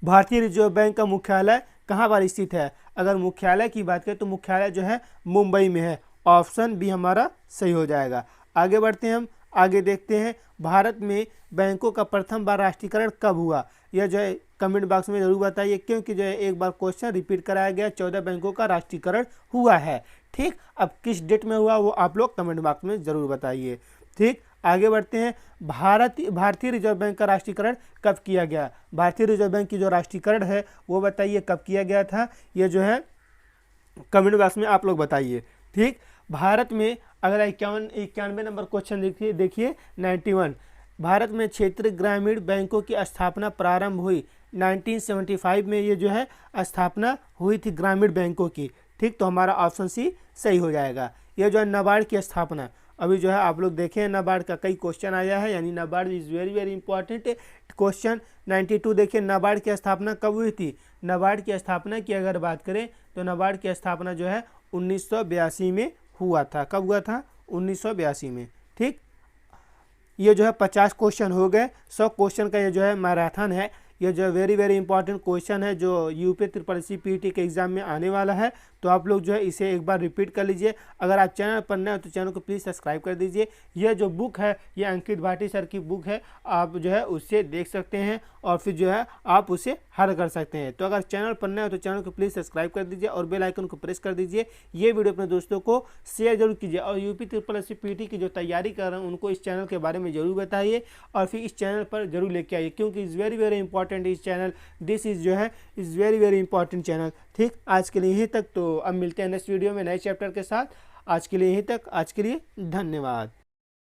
भारतीय रिजर्व बैंक का मुख्यालय कहाँ पर स्थित है। अगर मुख्यालय की बात करें तो मुख्यालय जो है मुंबई में है। ऑप्शन बी हमारा सही हो जाएगा। आगे बढ़ते हैं हम, आगे देखते हैं। भारत में बैंकों का प्रथम बार राष्ट्रीयकरण कब हुआ, यह जो है कमेंट बॉक्स में जरूर बताइए, क्योंकि जो है एक बार क्वेश्चन रिपीट कराया गया। 14 बैंकों का राष्ट्रीयकरण हुआ है। ठीक, अब किस डेट में हुआ वो आप लोग कमेंट बॉक्स में ज़रूर बताइए। ठीक, आगे बढ़ते हैं। भारतीय रिजर्व बैंक का राष्ट्रीयकरण कब किया गया। भारतीय रिजर्व बैंक की जो राष्ट्रीयकरण है वो बताइए कब किया गया था, ये जो है कमेंट बॉक्स में आप लोग बताइए। ठीक, भारत में अगर 91 नंबर क्वेश्चन देखिए 91। भारत में क्षेत्रीय ग्रामीण बैंकों की स्थापना प्रारंभ हुई 1975 में, ये जो है स्थापना हुई थी ग्रामीण बैंकों की। ठीक, तो हमारा ऑप्शन सी सही हो जाएगा। यह जो है नाबार्ड की स्थापना, अभी जो है आप लोग देखें नाबार्ड का कई क्वेश्चन आया है, यानी NABARD is very very important. Question 92 देखिए, नाबार्ड की स्थापना कब हुई थी। नाबार्ड की स्थापना की अगर बात करें तो नाबार्ड की स्थापना जो है 1982 में हुआ था। कब हुआ था, 1982 में। ठीक, ये जो है 50 क्वेश्चन हो गए। 100 क्वेश्चन का ये जो है मैराथन है, ये जो वेरी वेरी इंपॉर्टेंट क्वेश्चन है जो UP triple S C PT के एग्जाम में आने वाला है। तो आप लोग जो है इसे एक बार रिपीट कर लीजिए। अगर आप चैनल पर नए हो तो चैनल को प्लीज़ सब्सक्राइब कर दीजिए। यह जो बुक है ये अंकित भाटी सर की बुक है, आप जो है उससे देख सकते हैं और फिर जो है आप उसे हल कर सकते हैं। तो अगर चैनल पर नए हो तो चैनल को प्लीज़ सब्सक्राइब कर दीजिए और बेल आइकन को प्रेस कर दीजिए। ये वीडियो अपने दोस्तों को शेयर जरूर कीजिए और UP triple S C PT की जो तैयारी कर रहे हैं उनको इस चैनल के बारे में जरूर बताइए और फिर इस चैनल पर जरूर लेके आइए, क्योंकि इज़ वेरी वेरी इंपॉर्टेंट इस चैनल, दिस इज़ जो है is very very important channel. ठीक, आज के लिए यहीं तक। तो अब मिलते हैं नेक्स्ट वीडियो में नए चैप्टर के साथ। आज के लिए यहीं तक। आज के लिए धन्यवाद।